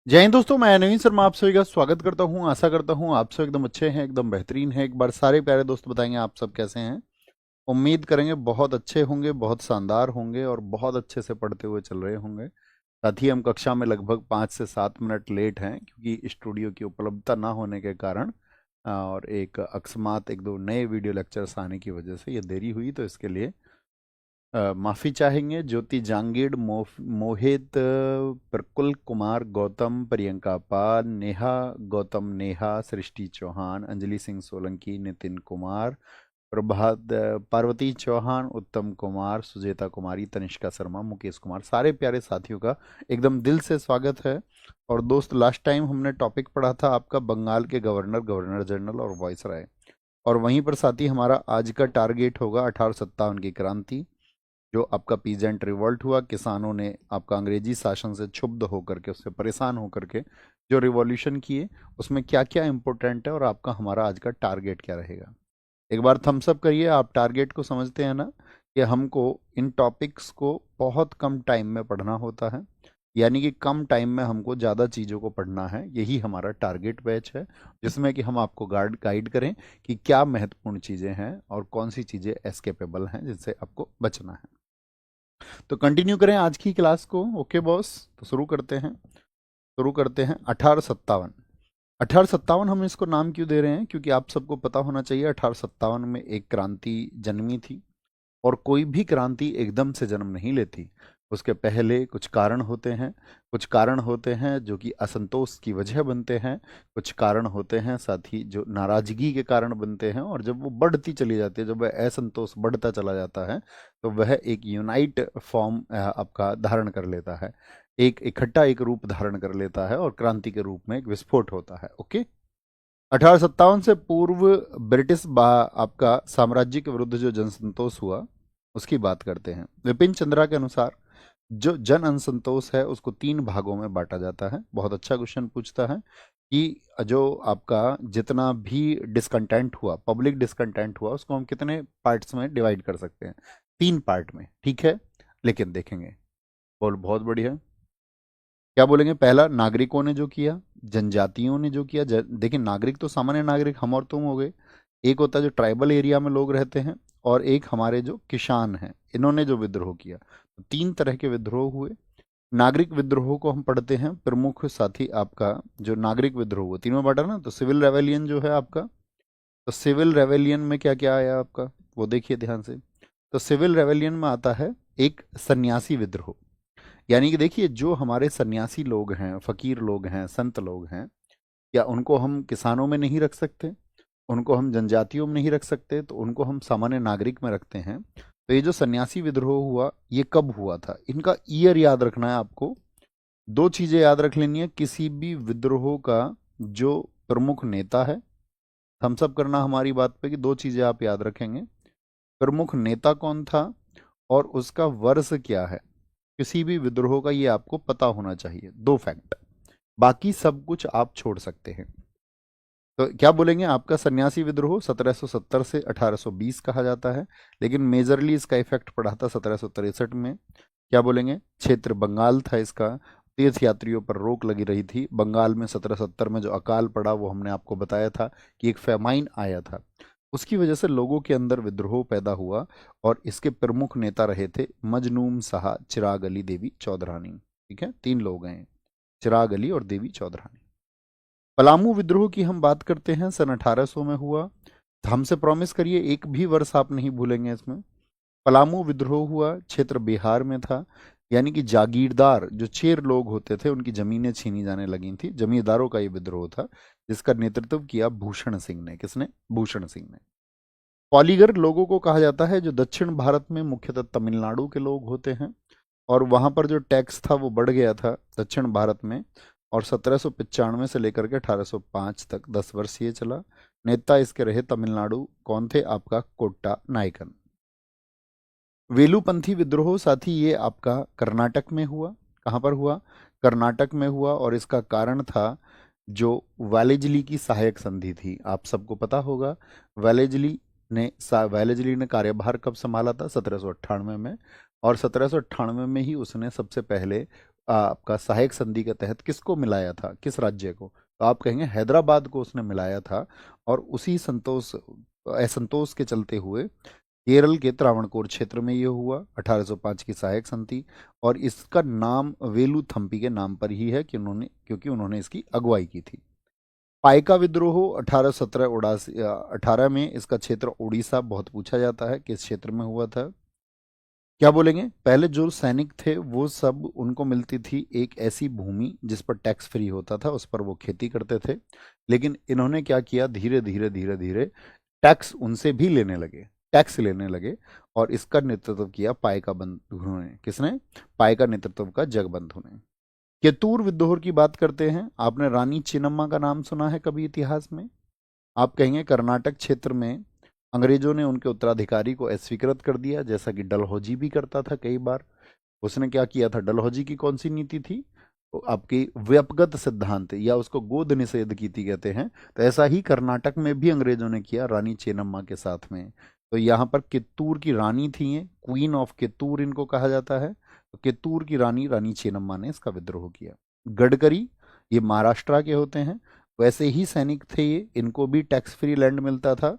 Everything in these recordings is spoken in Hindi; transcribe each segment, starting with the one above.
जय हिंद दोस्तों, मैं नवीन शर्मा आप सभी का स्वागत करता हूं। आशा करता हूं आप सब एकदम अच्छे हैं, एकदम बेहतरीन हैं। एक बार सारे प्यारे दोस्त बताएंगे आप सब कैसे हैं। उम्मीद करेंगे बहुत अच्छे होंगे, बहुत शानदार होंगे और बहुत अच्छे से पढ़ते हुए चल रहे होंगे। साथ ही हम कक्षा में लगभग 5 से 7 मिनट लेट हैं क्योंकि स्टूडियो की उपलब्धता ना होने के कारण और एक अकस्मात एक दो नए वीडियो लेक्चर्स आने की वजह से ये देरी हुई, तो इसके लिए माफी चाहेंगे। ज्योति जांगीड़, मोहित, प्रकुल कुमार, गौतम, प्रियंका पाल, नेहा गौतम, नेहा, सृष्टि चौहान, अंजलि सिंह सोलंकी, नितिन कुमार, प्रभात, पार्वती चौहान, उत्तम कुमार, सुजेता कुमारी, तनिष्का शर्मा, मुकेश कुमार, सारे प्यारे साथियों का एकदम दिल से स्वागत है। और दोस्त, लास्ट टाइम हमने टॉपिक पढ़ा था आपका बंगाल के गवर्नर, गवर्नर जनरल और वायसराय। और वहीं पर साथी हमारा आज का टारगेट होगा 1857 की क्रांति, जो आपका पीजेंट रिवॉल्ट हुआ। किसानों ने आपका अंग्रेजी शासन से क्षुब्ध होकर के, उससे परेशान होकर के जो रिवॉल्यूशन किए, उसमें क्या क्या इंपॉर्टेंट है और आपका हमारा आज का टारगेट क्या रहेगा। एक बार थम्स अप करिए, आप टारगेट को समझते हैं ना, कि हमको इन टॉपिक्स को बहुत कम टाइम में पढ़ना होता है। यानी कि कम टाइम में हमको ज़्यादा चीज़ों को पढ़ना है, यही हमारा टारगेट बैच है, जिसमें कि हम आपको गाइड करें कि क्या महत्वपूर्ण चीज़ें हैं और कौन सी चीज़ें एस्केपेबल हैं जिनसे आपको बचना है। तो कंटिन्यू करें आज की क्लास को। ओके बॉस, तो शुरू करते हैं 1857। 1857 हम इसको नाम क्यों दे रहे हैं, क्योंकि आप सबको पता होना चाहिए 1857 में एक क्रांति जन्मी थी। और कोई भी क्रांति एकदम से जन्म नहीं लेती, उसके पहले कुछ कारण होते हैं। कुछ कारण होते हैं जो कि असंतोष की वजह बनते हैं, कुछ कारण होते हैं साथ ही जो नाराजगी के कारण बनते हैं। और जब वो बढ़ती चली जाती है, जब वह असंतोष बढ़ता चला जाता है, तो वह एक यूनाइट फॉर्म आपका धारण कर लेता है, एक इकट्ठा एक रूप धारण कर लेता है और क्रांति के रूप में एक विस्फोट होता है। ओके, 1857 से पूर्व ब्रिटिश आपका साम्राज्य के विरुद्ध जो जनसंतोष हुआ, उसकी बात करते हैं। विपिन चंद्रा के अनुसार जो जन असंतोष है उसको 3 भागों में बांटा जाता है। बहुत अच्छा क्वेश्चन पूछता है कि जो आपका जितना भी डिस्कंटेंट हुआ, पब्लिक डिस्कंटेंट हुआ, उसको हम कितने पार्ट्स में डिवाइड कर सकते हैं। 3 पार्ट में, ठीक है, लेकिन देखेंगे। बोल, बहुत बढ़िया। क्या बोलेंगे? पहला, नागरिकों ने जो किया, जनजातियों ने जो किया। देखिए, नागरिक तो सामान्य नागरिक हम और तुम हो गए। एक होता है जो ट्राइबल एरिया में लोग रहते हैं, और एक हमारे जो किसान हैं, इन्होंने जो विद्रोह किया। तो 3 तरह के विद्रोह हुए। नागरिक विद्रोह को हम पढ़ते हैं प्रमुख साथी आपका। जो नागरिक विद्रोह हुआ, तीनों बांटा ना, तो सिविल रेवेलियन जो है आपका। तो सिविल रेवेलियन में क्या क्या आया आपका, वो देखिए ध्यान से। तो सिविल रेवेलियन में आता है एक सन्यासी विद्रोह। यानी कि देखिए, जो हमारे सन्यासी लोग हैं, फकीर लोग हैं, संत लोग हैं, क्या उनको हम किसानों में नहीं रख सकते? उनको हम जनजातियों में नहीं रख सकते, तो उनको हम सामान्य नागरिक में रखते हैं। तो ये जो सन्यासी विद्रोह हुआ, ये कब हुआ था, इनका ईयर याद रखना है आपको। 2 चीजें याद रख लेनी है किसी भी विद्रोह का। जो प्रमुख नेता है, थम्स अप करना हमारी बात पे कि 2 चीजें आप याद रखेंगे। प्रमुख नेता कौन था और उसका वर्ष क्या है। किसी भी विद्रोह का ये आपको पता होना चाहिए, 2 फैक्ट। बाकी सब कुछ आप छोड़ सकते हैं। तो क्या बोलेंगे? आपका सन्यासी विद्रोह 1770 से 1820 कहा जाता है, लेकिन मेजरली इसका इफेक्ट पड़ा था 1763 में। क्या बोलेंगे? क्षेत्र बंगाल था इसका। तीर्थ यात्रियों पर रोक लगी रही थी। बंगाल में 1770 में जो अकाल पड़ा, वो हमने आपको बताया था कि एक फेमाइन आया था। उसकी वजह से लोगों के अंदर विद्रोह पैदा हुआ। और इसके प्रमुख नेता रहे थे मजनून शाह, चिराग अली, देवी चौधरानी। ठीक है, 3 लोग हैं, चिराग अली और देवी चौधरानी। पलामू विद्रोह की हम बात करते हैं, सन 1800 में हुआ। तो हमसे प्रॉमिस करिए एक भी वर्ष आप नहीं भूलेंगे इसमें। पलामू विद्रोह हुआ, क्षेत्र बिहार में था। यानी कि जागीरदार जो चेर लोग होते थे, उनकी जमीनें छीनी जाने लगी थी। जमींदारों का ये विद्रोह था, जिसका नेतृत्व किया भूषण सिंह ने। किसने? भूषण सिंह ने। पॉलीगर लोगों को कहा जाता है, जो दक्षिण भारत में मुख्यतः तमिलनाडु के लोग होते हैं। और वहाँ पर जो टैक्स था वो बढ़ गया था दक्षिण भारत में। और 1795 से लेकर के 1805 तक 10 वर्ष ये चला। नेता इसके रहे तमिलनाडु, कौन थे? आपका कोट्टा नायकन। वेलुपंथी विद्रोह साथी ये आपका कर्नाटक में हुआ। कहाँ पर हुआ? कर्नाटक में हुआ। और इसका कारण था जो वालेजली की सहायक संधि थी, आप सबको पता होगा। वालेजली ने कार्यभार कब संभाला था? 1798 में। और 1798 में ही उसने सबसे पहले आपका सहायक संधि के तहत किसको मिलाया था, किस राज्य को? तो आप कहेंगे हैदराबाद को उसने मिलाया था। और उसी असंतोष के चलते हुए केरल के त्रावणकोर क्षेत्र में ये हुआ 1805 की सहायक संधि। और इसका नाम वेलु थम्पी के नाम पर ही है कि क्योंकि उन्होंने इसकी अगुवाई की थी। पाइका विद्रोह 1817 उड़ासी 18 में, इसका क्षेत्र उड़ीसा बहुत पूछा जाता है, किस क्षेत्र में हुआ था? क्या बोलेंगे? पहले जो सैनिक थे वो सब, उनको मिलती थी एक ऐसी भूमि जिस पर टैक्स फ्री होता था, उस पर वो खेती करते थे। लेकिन इन्होंने क्या किया, धीरे धीरे धीरे धीरे टैक्स उनसे भी लेने लगे, टैक्स लेने लगे। और इसका नेतृत्व किया पाइका बंधु ने। किसने? पाइका नेतृत्व का जगबंधु ने। केतुर विद्रोह की बात करते हैं। आपने रानी चेन्नम्मा का नाम सुना है कभी इतिहास में? आप कहेंगे कर्नाटक क्षेत्र में अंग्रेजों ने उनके उत्तराधिकारी को अस्वीकृत कर दिया, जैसा कि डलहौजी भी करता था कई बार। उसने क्या किया था? डलहौजी की कौन सी नीति थी? तो आपकी व्यपगत सिद्धांत, या उसको गोद निषेध नीति कहते हैं। तो ऐसा ही कर्नाटक में भी अंग्रेजों ने किया रानी चेन्नम्मा के साथ में। तो यहाँ पर कित्तूर की रानी थी, क्वीन ऑफ कित्तूर इनको कहा जाता है। तो कित्तूर की रानी रानी चेन्नम्मा ने इसका विद्रोह किया। गडकरी, ये महाराष्ट्र के होते हैं। वैसे ही सैनिक थे ये, इनको भी टैक्स फ्री लैंड मिलता था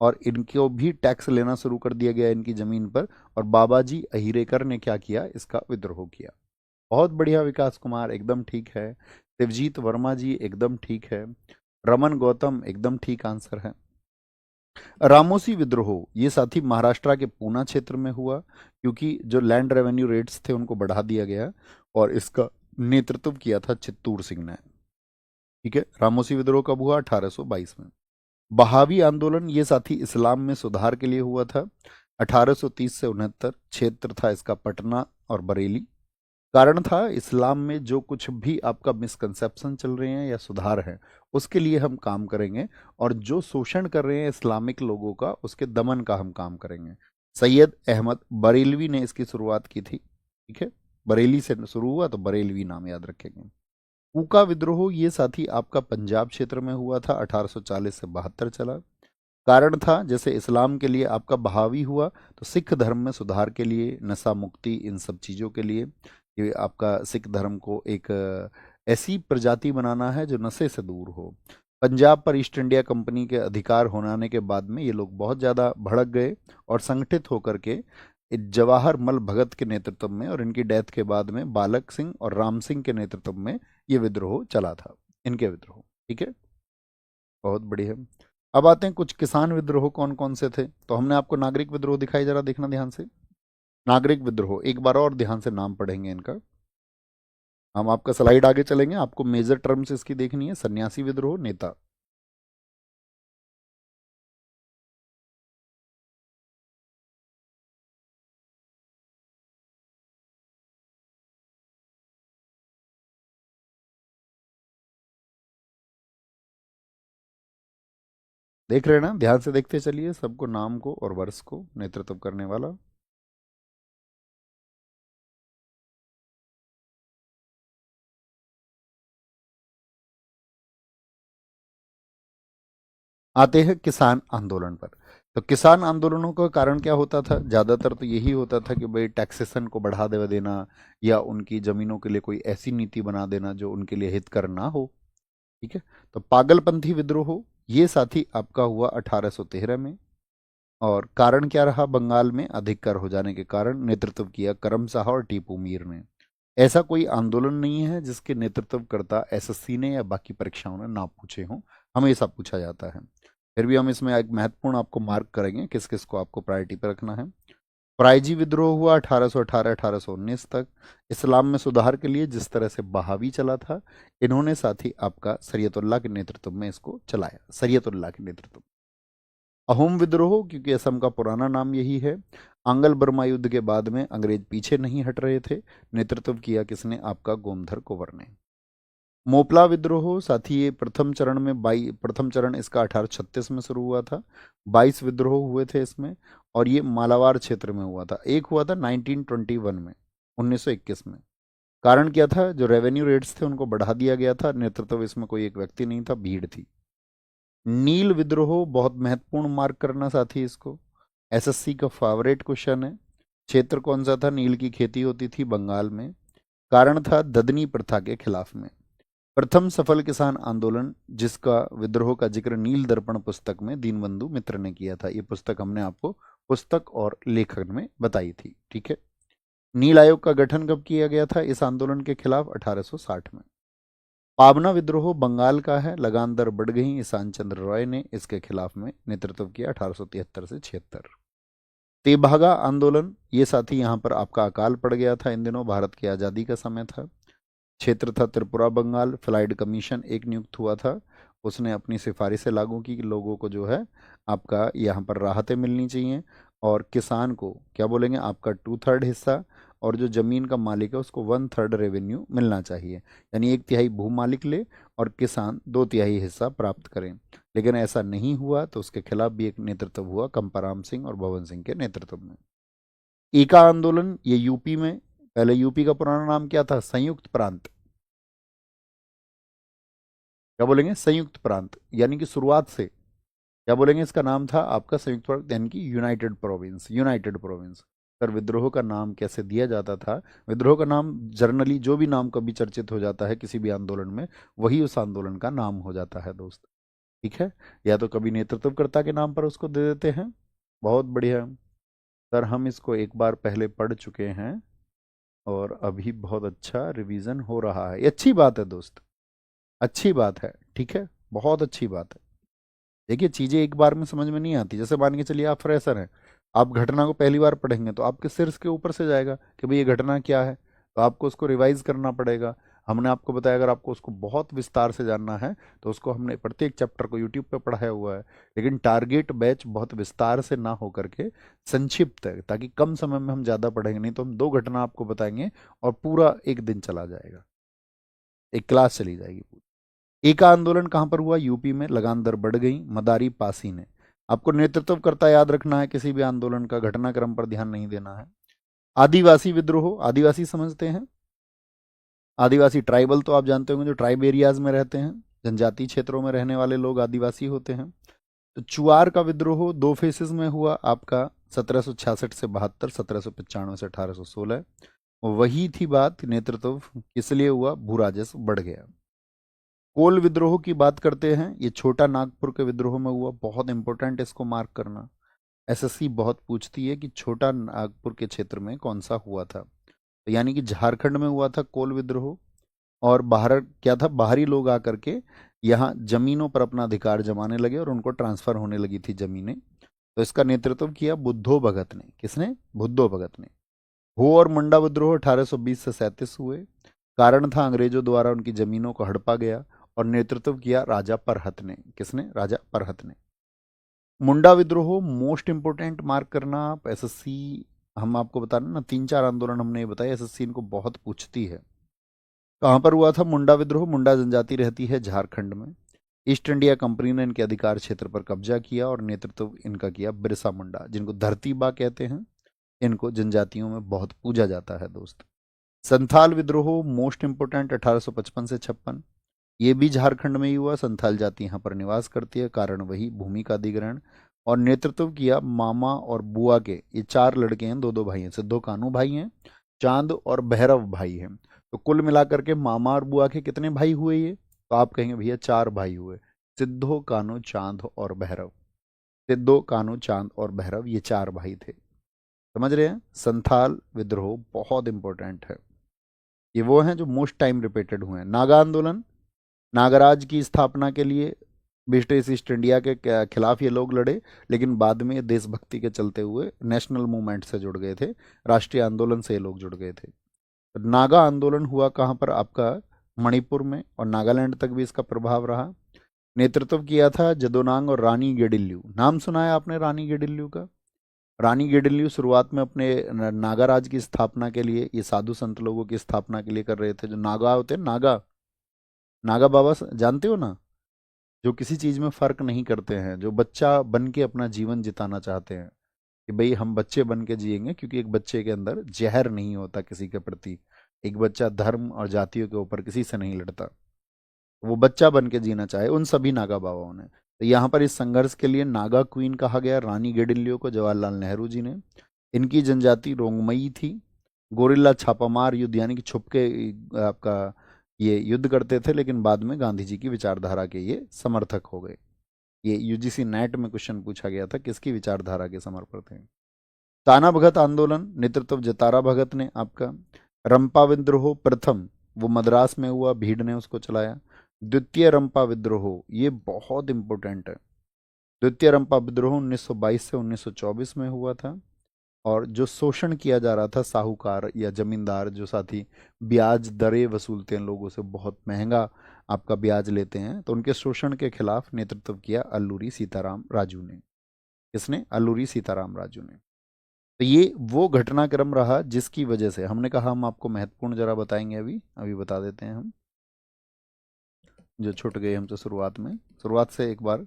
और इनको भी टैक्स लेना शुरू कर दिया गया इनकी जमीन पर। और बाबाजी अहिरेकर ने क्या किया? इसका विद्रोह किया। बहुत बढ़िया विकास कुमार, एकदम ठीक है। शिवजीत वर्मा जी एकदम ठीक है। रमन गौतम एकदम ठीक आंसर है। रामोसी विद्रोह ये साथी महाराष्ट्र के पूना क्षेत्र में हुआ, क्योंकि जो लैंड रेवेन्यू रेट्स थे उनको बढ़ा दिया गया। और इसका नेतृत्व किया था चित्तूर सिंह ने। ठीक है, रामोसी विद्रोह कब हुआ? 1822 में। बहावी आंदोलन ये साथी इस्लाम में सुधार के लिए हुआ था, 1830 से 69। क्षेत्र था इसका पटना और बरेली। कारण था इस्लाम में जो कुछ भी आपका मिसकंसेप्शन चल रहे हैं या सुधार है, उसके लिए हम काम करेंगे। और जो शोषण कर रहे हैं इस्लामिक लोगों का, उसके दमन का हम काम करेंगे। सैयद अहमद बरेलवी ने इसकी शुरुआत की थी। ठीक है, बरेली से शुरू हुआ तो बरेलवी नाम याद रखेंगे। कूका विद्रोह ये साथी आपका पंजाब क्षेत्र में हुआ था, 1840 से 72 चला। कारण था जैसे इस्लाम के लिए आपका बहावी हुआ, तो सिख धर्म में सुधार के लिए, नशा मुक्ति, इन सब चीज़ों के लिए। ये आपका सिख धर्म को एक ऐसी प्रजाति बनाना है जो नशे से दूर हो। पंजाब पर ईस्ट इंडिया कंपनी के अधिकार होने के बाद में ये लोग बहुत ज़्यादा भड़क गए और संगठित होकर के जवाहर मल भगत के नेतृत्व में, और इनकी डेथ के बाद में बालक सिंह और राम सिंह के नेतृत्व में ये विद्रोह चला था, इनके विद्रोह। ठीक है, बहुत बढ़िया। अब आते हैं कुछ किसान विद्रोह कौन कौन से थे। तो हमने आपको नागरिक विद्रोह दिखाई, जरा देखना ध्यान से। नागरिक विद्रोह एक बार और ध्यान से नाम पढ़ेंगे इनका। हम आपका स्लाइड आगे चलेंगे, आपको मेजर टर्म्स इसकी देखनी है। सन्यासी विद्रोह, नेता। देख रहे हैं ना? ध्यान से देखते चलिए सबको, नाम को और वर्ष को, नेतृत्व करने वाला। आते हैं किसान आंदोलन पर। तो किसान आंदोलनों का कारण क्या होता था? ज्यादातर तो यही होता था कि भाई टैक्सेशन को बढ़ा दे देना, या उनकी जमीनों के लिए कोई ऐसी नीति बना देना जो उनके लिए हितकर ना हो। ठीक है, तो पागलपंथी विद्रोह ये साथी आपका हुआ 1813 में। और कारण क्या रहा? बंगाल में अधिक कर हो जाने के कारण नेतृत्व किया करम शाह और टीपू मीर ने। ऐसा कोई आंदोलन नहीं है जिसके नेतृत्व करता एसएससी ने या बाकी परीक्षाओं ने ना पूछे हों, हमेशा पूछा जाता है। फिर भी हम इसमें एक महत्वपूर्ण आपको मार्क करेंगे किस किस को आपको प्रायोरिटी पर रखना है। फराइजी विद्रोह हुआ 1818 1819 तक। इस्लाम में सुधार के लिए जिस तरह से बहावी चला था, इन्होंने साथ ही आपका सरियतुल्लाह के नेतृत्व में इसको चलाया, सरियतुल्लाह के नेतृत्व। अहोम विद्रोह, क्योंकि असम का पुराना नाम यही है। आंगल बर्मा युद्ध के बाद में अंग्रेज पीछे नहीं हट रहे थे, नेतृत्व किया किसने? आपका गोमधर कुंवर ने। मोपला विद्रोह साथी ये प्रथम चरण में प्रथम चरण इसका 1836 में शुरू हुआ था। 22 विद्रोह हुए थे इसमें, और ये मालाबार क्षेत्र में हुआ था। एक हुआ था 1921 में, 1921 में। कारण क्या था? जो रेवेन्यू रेट्स थे उनको बढ़ा दिया गया था। नेतृत्व इसमें कोई एक व्यक्ति नहीं था, भीड़ थी। नील विद्रोह बहुत महत्वपूर्ण मार्क करना साथी इसको, एसएससी का फेवरेट क्वेश्चन है। क्षेत्र कौन सा था? नील की खेती होती थी बंगाल में। कारण था ददनी प्रथा के खिलाफ में। प्रथम सफल किसान आंदोलन जिसका विद्रोह का जिक्र नील दर्पण पुस्तक में दीनबंधु मित्र ने किया था। ये पुस्तक हमने आपको पुस्तक और लेखन में बताई थी, ठीक है। नील आयोग का गठन कब किया गया था इस आंदोलन के खिलाफ? 1860 में। पाबना विद्रोह बंगाल का है, लगान दर बढ़ गई, ईशान चंद्र रॉय ने इसके खिलाफ में नेतृत्व किया 1873 से 76। तेभागा आंदोलन, ये साथी यहाँ पर आपका अकाल पड़ गया था, इन दिनों भारत की आज़ादी का समय था। क्षेत्र था त्रिपुरा बंगाल। फ्लाइड कमीशन एक नियुक्त हुआ था, उसने अपनी सिफारिशें लागू की कि लोगों को जो है आपका यहाँ पर राहतें मिलनी चाहिए, और किसान को क्या बोलेंगे, आपका 2/3 हिस्सा, और जो जमीन का मालिक है उसको 1/3 रेवेन्यू मिलना चाहिए, यानी 1/3 भू मालिक ले और किसान 2/3 हिस्सा प्राप्त करें। लेकिन ऐसा नहीं हुआ, तो उसके खिलाफ भी एक नेतृत्व हुआ कंपाराम सिंह और भवन सिंह के नेतृत्व में। ईका आंदोलन, ये यूपी में, पहले यूपी का पुराना नाम क्या था? संयुक्त प्रांत। क्या बोलेंगे? संयुक्त प्रांत, यानी कि शुरुआत से क्या बोलेंगे, इसका नाम था आपका संयुक्त प्रांत, यानी कि United province, United province. Sir विद्रोह का नाम कैसे दिया जाता था? विद्रोह का नाम जर्नली जो भी नाम कभी चर्चित हो जाता है किसी भी आंदोलन में, वही उस आंदोलन का नाम हो जाता है दोस्त, ठीक है। या तो कभी नेतृत्वकर्ता के नाम पर उसको दे देते हैं। बहुत बढ़िया सर, हम इसको एक बार पहले पढ़ चुके हैं और अभी बहुत अच्छा रिवीजन हो रहा है। ये अच्छी बात है दोस्त, अच्छी बात है, ठीक है, बहुत अच्छी बात है। देखिए चीज़ें एक बार में समझ में नहीं आती। जैसे मान के चलिए आप फ्रेशर हैं, आप घटना को पहली बार पढ़ेंगे तो आपके सिर के ऊपर से जाएगा कि भाई ये घटना क्या है, तो आपको उसको रिवाइज करना पड़ेगा। हमने आपको बताया अगर आपको उसको बहुत विस्तार से जानना है तो उसको हमने प्रत्येक चैप्टर को यूट्यूब पे पढ़ाया हुआ है, लेकिन टारगेट बैच बहुत विस्तार से ना हो करके संक्षिप्त है, ताकि कम समय में हम ज़्यादा पढ़ेंगे। नहीं तो हम 2 घटना आपको बताएंगे और पूरा एक दिन चला जाएगा, एक क्लास चली जाएगी पूरी। एका आंदोलन कहां पर हुआ? यूपी में। लगान दर बढ़ गई, मदारी पासी ने। आपको नेतृत्व करता याद रखना है किसी भी आंदोलन का, घटनाक्रम पर ध्यान नहीं देना है। आदिवासी विद्रोह, आदिवासी समझते हैं? आदिवासी ट्राइबल तो आप जानते होंगे, जो ट्राइब एरियाज में रहते हैं, जनजातीय क्षेत्रों में रहने वाले लोग आदिवासी होते हैं। तो चुआर का विद्रोह 2 फेसेस में हुआ आपका, 1766 से 72, 1795 से 1816। वही थी बात, नेतृत्व किस लिए हुआ? भू राजस्व बढ़ गया। कोल विद्रोह की बात करते हैं, ये छोटा नागपुर के विद्रोह में हुआ, बहुत इंपॉर्टेंट, इसको मार्क करना। एसएससी बहुत पूछती है कि छोटा नागपुर के क्षेत्र में कौन सा हुआ था, तो यानी कि झारखंड में हुआ था कोल विद्रोह। और बाहर क्या था, बाहरी लोग आकर के यहाँ जमीनों पर अपना अधिकार जमाने लगे और उनको ट्रांसफर होने लगी थी जमीनें। तो इसका नेतृत्व किया बुद्धो भगत ने। किसने? बुद्धो भगत ने। हो और मुंडा विद्रोह 1820 से 37 हुए। कारण था अंग्रेजों द्वारा उनकी जमीनों को हड़पा गया, और नेतृत्व किया राजा परहत ने। किसने? राजा परहत ने। मुंडा विद्रोह मोस्ट इंपोर्टेंट, मार्क करना आप। एसएससी, हम आपको बता रहे ना, 3-4 आंदोलन हमने ये बताया, एसएससी इनको बहुत पूछती है। कहाँ पर हुआ था मुंडा विद्रोह? मुंडा जनजाति रहती है झारखंड में। ईस्ट इंडिया कंपनी ने इनके अधिकार क्षेत्र पर कब्जा किया और नेतृत्व इनका किया बिरसा मुंडा, जिनको धरती बा कहते हैं। इनको जनजातियों में बहुत पूजा जाता है दोस्त। संथाल विद्रोह मोस्ट इंपोर्टेंट, 1855 से 56। ये भी झारखंड में ही हुआ। संथाल जाति यहाँ पर निवास करती है, कारण वही भूमि का अधिग्रहण। और नेतृत्व किया मामा और बुआ के, ये 4 लड़के हैं, 2-2 भाई हैं। सिद्धो कानू भाई हैं, चांद और भैरव भाई हैं। तो कुल मिलाकर के मामा और बुआ के कितने भाई हुए ये? तो आप कहेंगे भैया 4 भाई हुए, सिद्धो कानू चांद और भैरव। सिद्धो कानू चांद और भैरव, ये 4 भाई थे। समझ रहे हैं? संथाल विद्रोह बहुत इंपॉर्टेंट है। ये वो हैं जो मोस्ट टाइम रिपीटेड हुए हैं। नागा आंदोलन, नागराज की स्थापना के लिए ब्रिटिश ईस्ट इंडिया के खिलाफ ये लोग लड़े, लेकिन बाद में देशभक्ति के चलते हुए नेशनल मूवमेंट से जुड़ गए थे, राष्ट्रीय आंदोलन से ये लोग जुड़ गए थे। नागा आंदोलन हुआ कहाँ पर? आपका मणिपुर में, और नागालैंड तक भी इसका प्रभाव रहा। नेतृत्व किया था जदोनांग और रानी गेडिल्लू। नाम सुना है आपने रानी गेडिल्लू का? रानी गेडिल्लू शुरुआत में अपने नागा राज की स्थापना के लिए, ये साधु संत लोगों की स्थापना के लिए कर रहे थे। जो नागा होते हैं, नागा, नागा बाबा जानते हो ना, जो किसी चीज में फर्क नहीं करते हैं, जो बच्चा बन के अपना जीवन जिताना चाहते हैं कि भाई हम बच्चे बन के जिएंगे, क्योंकि एक बच्चे के अंदर जहर नहीं होता किसी के प्रति। एक बच्चा धर्म और जातियों के ऊपर किसी से नहीं लड़ता, वो बच्चा बन के जीना चाहे, उन सभी नागा बाबाओं ने। तो यहाँ पर इस संघर्ष के लिए नागा क्वीन कहा गया रानी गेडिल्लियो को, जवाहरलाल नेहरू जी ने। इनकी जनजाति रोंगमई थी, गोरिल्ला छापामार युद्ध, यानी कि छुप के आपका ये युद्ध करते थे, लेकिन बाद में गांधी जी की विचारधारा के ये समर्थक हो गए। ये यूजीसी नेट में क्वेश्चन पूछा गया था, किसकी विचारधारा के समर्थक थे। ताना भगत आंदोलन, नेतृत्व जतारा भगत ने आपका। रंपा विद्रोह प्रथम, वो मद्रास में हुआ, भीड़ ने उसको चलाया। द्वितीय रंपा विद्रोह, ये बहुत इंपॉर्टेंट है। द्वितीय रंपा विद्रोह 1922 से 1924 में हुआ था। और जो शोषण किया जा रहा था, साहूकार या जमींदार जो साथी ब्याज दरें वसूलते हैं लोगों से, बहुत महंगा आपका ब्याज लेते हैं, तो उनके शोषण के खिलाफ नेतृत्व किया अल्लूरी सीताराम राजू ने। किसने? अल्लूरी सीताराम राजू ने। तो ये वो घटनाक्रम रहा जिसकी वजह से हमने कहा हम आपको महत्वपूर्ण जरा बताएंगे, अभी अभी बता देते हैं हम, जो छूट गए हमसे शुरुआत में। शुरुआत से एक बार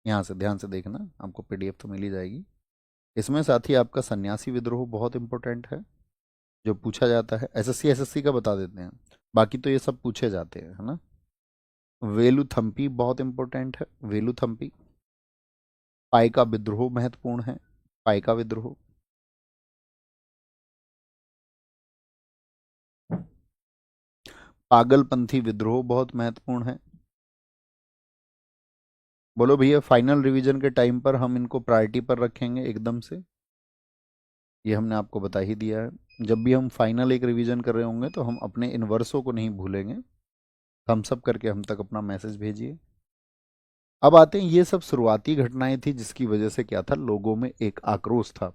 यहाँ से ध्यान से देखना, आपको पीडीएफ तो मिल ही जाएगी। इसमें साथी आपका सन्यासी विद्रोह बहुत इंपॉर्टेंट है, जो पूछा जाता है। एसएससी का बता देते हैं, बाकी तो ये सब पूछे जाते हैं, है ना। वेलुथम्पी बहुत इंपॉर्टेंट है, वेलुथम्पी। पाइका विद्रोह महत्वपूर्ण है, पाइका विद्रोह। पागलपंथी विद्रोह बहुत महत्वपूर्ण है। बोलो भैया, फाइनल रिवीजन के टाइम पर हम इनको प्रायोरिटी पर रखेंगे एकदम से, ये हमने आपको बता ही दिया है। जब भी हम फाइनल एक रिवीजन कर रहे होंगे तो हम अपने इन वर्षों को नहीं भूलेंगे। थम्स अप करके हम तक अपना मैसेज भेजिए। अब आते हैं, ये सब शुरुआती घटनाएं थी जिसकी वजह से क्या था, लोगों में एक आक्रोश था,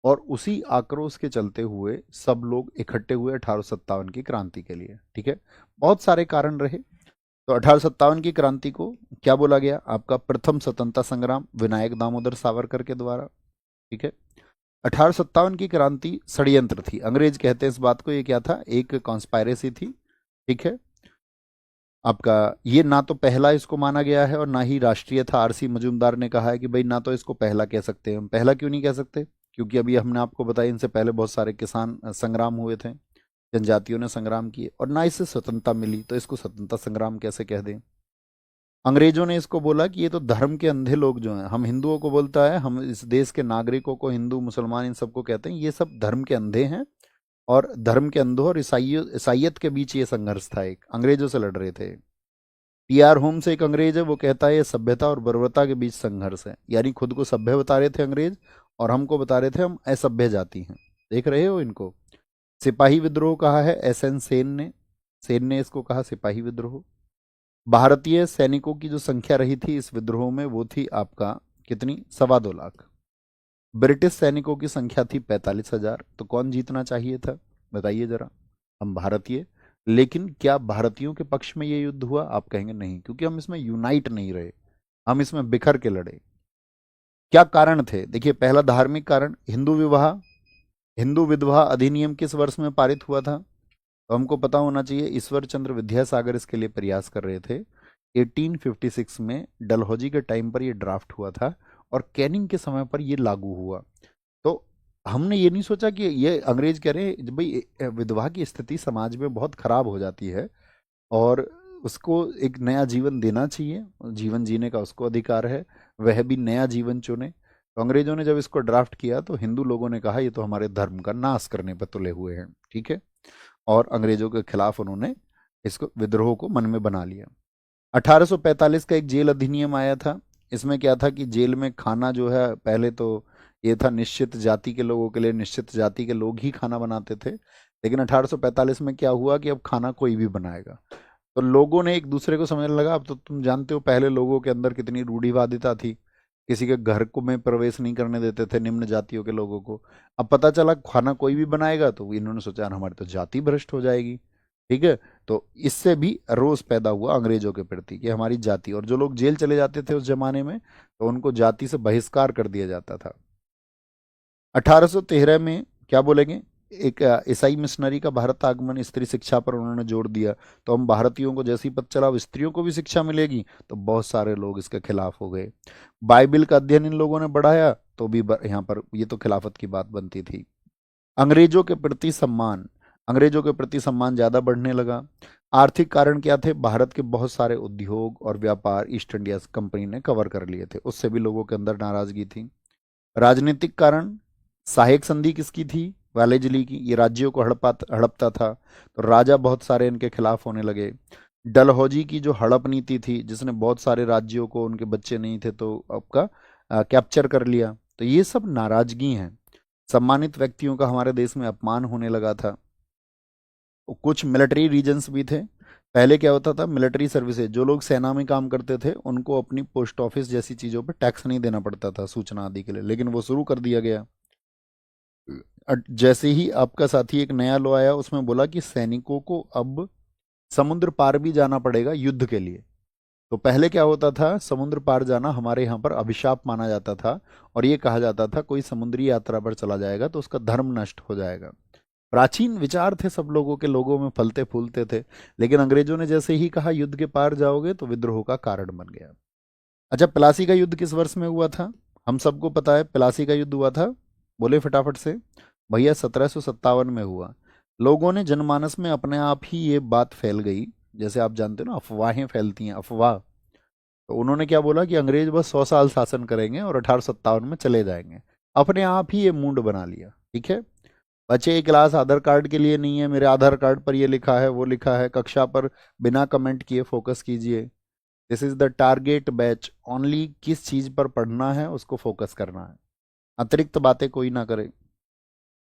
और उसी आक्रोश के चलते हुए सब लोग इकट्ठे हुए 1857 की क्रांति के लिए। ठीक है, बहुत सारे कारण रहे। तो 1857 की क्रांति को क्या बोला गया, आपका प्रथम स्वतंत्रता संग्राम विनायक दामोदर सावरकर के द्वारा। ठीक है, 1857 की क्रांति षड्यंत्र थी, अंग्रेज कहते हैं इस बात को। ये क्या था, एक कॉन्स्पायरेसी थी। ठीक है, आपका ये ना तो पहला इसको माना गया है और ना ही राष्ट्रीय था। आरसी मजूमदार ने कहा है कि भाई ना तो इसको पहला कह सकते हैं हम। पहला क्यों नहीं कह सकते, क्योंकि अभी हमने आपको बताया इनसे पहले बहुत सारे किसान संग्राम हुए थे, जनजातियों ने संग्राम किए, और ना इससे स्वतंत्रता मिली, तो इसको स्वतंत्रता संग्राम कैसे कह दें। अंग्रेजों ने इसको बोला कि ये तो धर्म के अंधे लोग जो हैं, हम हिंदुओं को बोलता है, हम इस देश के नागरिकों को हिंदू मुसलमान इन सबको कहते हैं, ये सब धर्म के अंधे हैं, और धर्म के अंधों और ईसाइयत के बीच ये संघर्ष था, एक अंग्रेजों से लड़ रहे थे। टीआर होम से एक अंग्रेज है, वो कहता है ये सभ्यता और बर्बरता के बीच संघर्ष है, यानी खुद को सभ्य बता रहे थे अंग्रेज, और हमको बता रहे थे हम असभ्य जाति हैं। देख रहे हो इनको। सिपाही विद्रोह कहा है एसएन सेन ने इसको कहा सिपाही विद्रोह। भारतीय सैनिकों की जो संख्या रही थी इस विद्रोह में, वो थी आपका कितनी, 2.25 लाख। ब्रिटिश सैनिकों की संख्या थी 45,000। तो कौन जीतना चाहिए था, बताइए जरा। हम भारतीय। लेकिन क्या भारतीयों के पक्ष में ये युद्ध हुआ, आप कहेंगे नहीं, क्योंकि हम इसमें यूनाइट नहीं रहे, हम इसमें बिखर के लड़े। क्या कारण थे, देखिए, पहला धार्मिक कारण, हिंदू विवाह। हिंदू विधवा अधिनियम किस वर्ष में पारित हुआ था, तो हमको पता होना चाहिए। ईश्वर चंद्र विद्यासागर इसके लिए प्रयास कर रहे थे। 1856 में डलहौजी के टाइम पर यह ड्राफ्ट हुआ था, और कैनिंग के समय पर यह लागू हुआ। तो हमने ये नहीं सोचा कि ये अंग्रेज कह रहे हैं जब भाई विधवा की स्थिति समाज में बहुत खराब हो जाती है, और उसको एक नया जीवन देना चाहिए, जीवन जीने का उसको अधिकार है, वह भी नया जीवन चुने। तो अंग्रेजों ने जब इसको ड्राफ्ट किया तो हिंदू लोगों ने कहा ये तो हमारे धर्म का नाश करने पर तुले हुए हैं। ठीक है, और अंग्रेजों के खिलाफ उन्होंने इसको विद्रोह को मन में बना लिया। 1845 का एक जेल अधिनियम आया था। इसमें क्या था कि जेल में खाना जो है, पहले तो ये था निश्चित जाति के लोगों के लिए, निश्चित जाति के लोग ही खाना बनाते थे, लेकिन 1845 में क्या हुआ कि अब खाना कोई भी बनाएगा। तो लोगों ने एक दूसरे को समझने लगा। अब तो तुम जानते हो पहले लोगों के अंदर कितनी रूढ़िवादिता थी, किसी के घर को में प्रवेश नहीं करने देते थे निम्न जातियों के लोगों को। अब पता चला खाना कोई भी बनाएगा, तो इन्होंने सोचा यार हमारी तो जाति भ्रष्ट हो जाएगी। ठीक है, तो इससे भी रोष पैदा हुआ अंग्रेजों के प्रति कि हमारी जाति, और जो लोग जेल चले जाते थे उस जमाने में तो उनको जाति से बहिष्कार कर दिया जाता था। 1813 में क्या बोलेंगे, एक ईसाई मिशनरी का भारत आगमन, स्त्री शिक्षा पर उन्होंने जोर दिया। तो हम भारतीयों को जैसे ही पता चला अब स्त्रियों को भी शिक्षा मिलेगी, तो बहुत सारे लोग इसके खिलाफ हो गए। बाइबिल का अध्ययन इन लोगों ने बढ़ाया, तो भी यहाँ पर ये तो खिलाफत की बात बनती थी। अंग्रेजों के प्रति सम्मान, अंग्रेजों के प्रति सम्मान ज्यादा बढ़ने लगा। आर्थिक कारण क्या थे, भारत के बहुत सारे उद्योग और व्यापार ईस्ट इंडिया कंपनी ने कवर कर लिए थे, उससे भी लोगों के अंदर नाराजगी थी। राजनीतिक कारण, सहायक संधि किसकी थी, वालेजली की, ये राज्यों को हड़पता था, तो राजा बहुत सारे इनके खिलाफ होने लगे। डलहौजी की जो हड़प नीति थी, जिसने बहुत सारे राज्यों को, उनके बच्चे नहीं थे तो आपका कैप्चर कर लिया, तो ये सब नाराजगी हैं। सम्मानित व्यक्तियों का हमारे देश में अपमान होने लगा था। कुछ मिलिट्री रीजन्स भी थे। पहले क्या होता था, मिलिट्री सर्विसेज, जो लोग सेना में काम करते थे उनको अपनी पोस्ट ऑफिस जैसी चीज़ों पर टैक्स नहीं देना पड़ता था सूचना आदि के लिए, लेकिन वो शुरू कर दिया गया। जैसे ही आपका साथी एक नया लॉ आया, उसमें बोला कि सैनिकों को अब समुद्र पार भी जाना पड़ेगा युद्ध के लिए। तो पहले क्या होता था, समुद्र पार जाना हमारे यहाँ पर अभिशाप माना जाता था, और ये कहा जाता था कोई समुद्री यात्रा पर चला जाएगा तो उसका धर्म नष्ट हो जाएगा। प्राचीन विचार थे सब लोगों के, लोगों में फलते फूलते थे, लेकिन अंग्रेजों ने जैसे ही कहा युद्ध के पार जाओगे तो विद्रोह का कारण बन गया। अच्छा, प्लासी का युद्ध किस वर्ष में हुआ था? हम सबको पता है प्लासी का युद्ध हुआ था, बोले फटाफट से भैया, 1757 में हुआ। लोगों ने जनमानस में अपने आप ही ये बात फैल गई, जैसे आप जानते हो ना अफवाहें फैलती हैं, अफवाह। तो उन्होंने क्या बोला कि अंग्रेज बस 100 साल शासन करेंगे और 1857 में चले जाएंगे। अपने आप ही ये मूड बना लिया। ठीक है, बच्चे की क्लास आधार कार्ड के लिए नहीं है, मेरे आधार कार्ड पर ये लिखा है वो लिखा है, कक्षा पर बिना कमेंट किए फोकस कीजिए। This is the target batch, only किस चीज पर पढ़ना है उसको फोकस करना है, अतिरिक्त बातें कोई ना करे।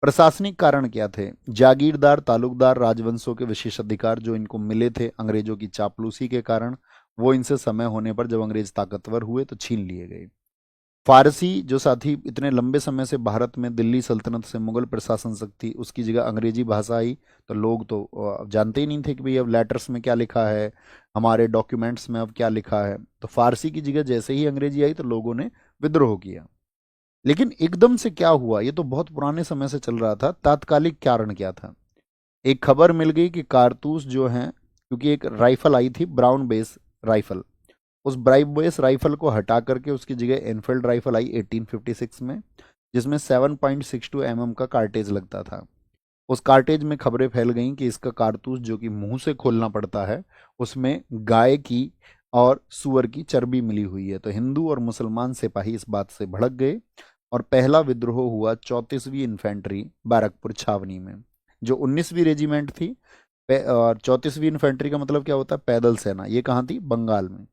प्रशासनिक कारण क्या थे? जागीरदार तालुकदार राजवंशों के विशेषाधिकार जो इनको मिले थे अंग्रेजों की चापलूसी के कारण, वो इनसे समय होने पर जब अंग्रेज ताकतवर हुए तो छीन लिए गए। फारसी जो साथी इतने लंबे समय से भारत में दिल्ली सल्तनत से मुगल प्रशासन शक्ति, उसकी जगह अंग्रेजी भाषा आई, तो लोग तो जानते ही नहीं थे कि भाई अब लेटर्स में क्या लिखा है, हमारे डॉक्यूमेंट्स में अब क्या लिखा है। तो फारसी की जगह जैसे ही अंग्रेजी आई तो लोगों ने विद्रोह किया। लेकिन एकदम से क्या हुआ, ये तो बहुत पुराने समय से चल रहा था, तात्कालिक कारण क्या था? एक खबर मिल गई कि कारतूस जो हैं, क्योंकि एक राइफल आई थी ब्राउन बेस राइफल, उस ब्राइट बेस राइफल को हटा करके उसकी जगह एनफील्ड राइफल आई 1856 में, जिसमें 7.62 mm का कार्टेज लगता था। उस कार्टेज में खबरें फैल गईं कि इसका कारतूस जो कि मुंह से खोलना पड़ता है, उसमें गाय की और सुअर की चर्बी मिली हुई है। तो हिंदू और मुसलमान सिपाही इस बात से भड़क गए, और पहला विद्रोह हुआ 34वीं इन्फेंट्री बैरकपुर छावनी में, जो 19वीं रेजिमेंट थी। और 34वीं इन्फेंट्री का मतलब क्या होता है? पैदल सेना। ये कहाँ थी? बंगाल में।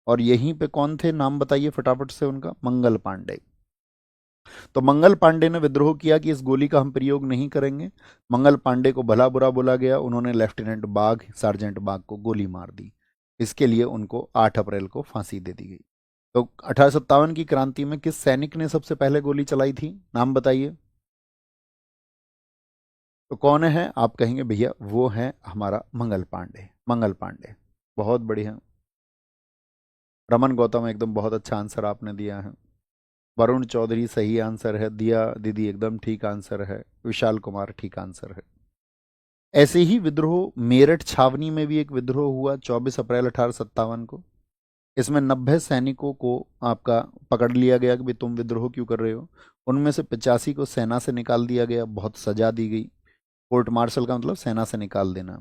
और यहीं पे कौन थे, नाम बताइए फटाफट से उनका? मंगल पांडे। तो मंगल पांडे ने विद्रोह किया कि इस गोली का हम प्रयोग नहीं करेंगे। मंगल पांडे को भला बुरा बोला गया, उन्होंने लेफ्टिनेंट बाग, सार्जेंट बाग को गोली मार दी। इसके लिए उनको 8 अप्रैल को फांसी दे दी गई। तो 1857 की क्रांति में किस सैनिक ने सबसे पहले गोली चलाई थी, नाम बताइए? तो कौन है? आप कहेंगे भैया वो है हमारा मंगल पांडे। मंगल पांडे, बहुत बढ़िया। रमन गौतम, एकदम बहुत अच्छा आंसर आपने दिया है। वरुण चौधरी सही आंसर है, दिया दीदी एकदम ठीक आंसर है, विशाल कुमार ठीक आंसर है। ऐसे ही विद्रोह मेरठ छावनी में भी एक विद्रोह हुआ 24 अप्रैल 1857 को। इसमें 90 सैनिकों को आपका पकड़ लिया गया कि भाई तुम विद्रोह क्यों कर रहे हो। उनमें से 85 को सेना से निकाल दिया गया, बहुत सजा दी गई। कोर्ट मार्शल का मतलब सेना से निकाल देना।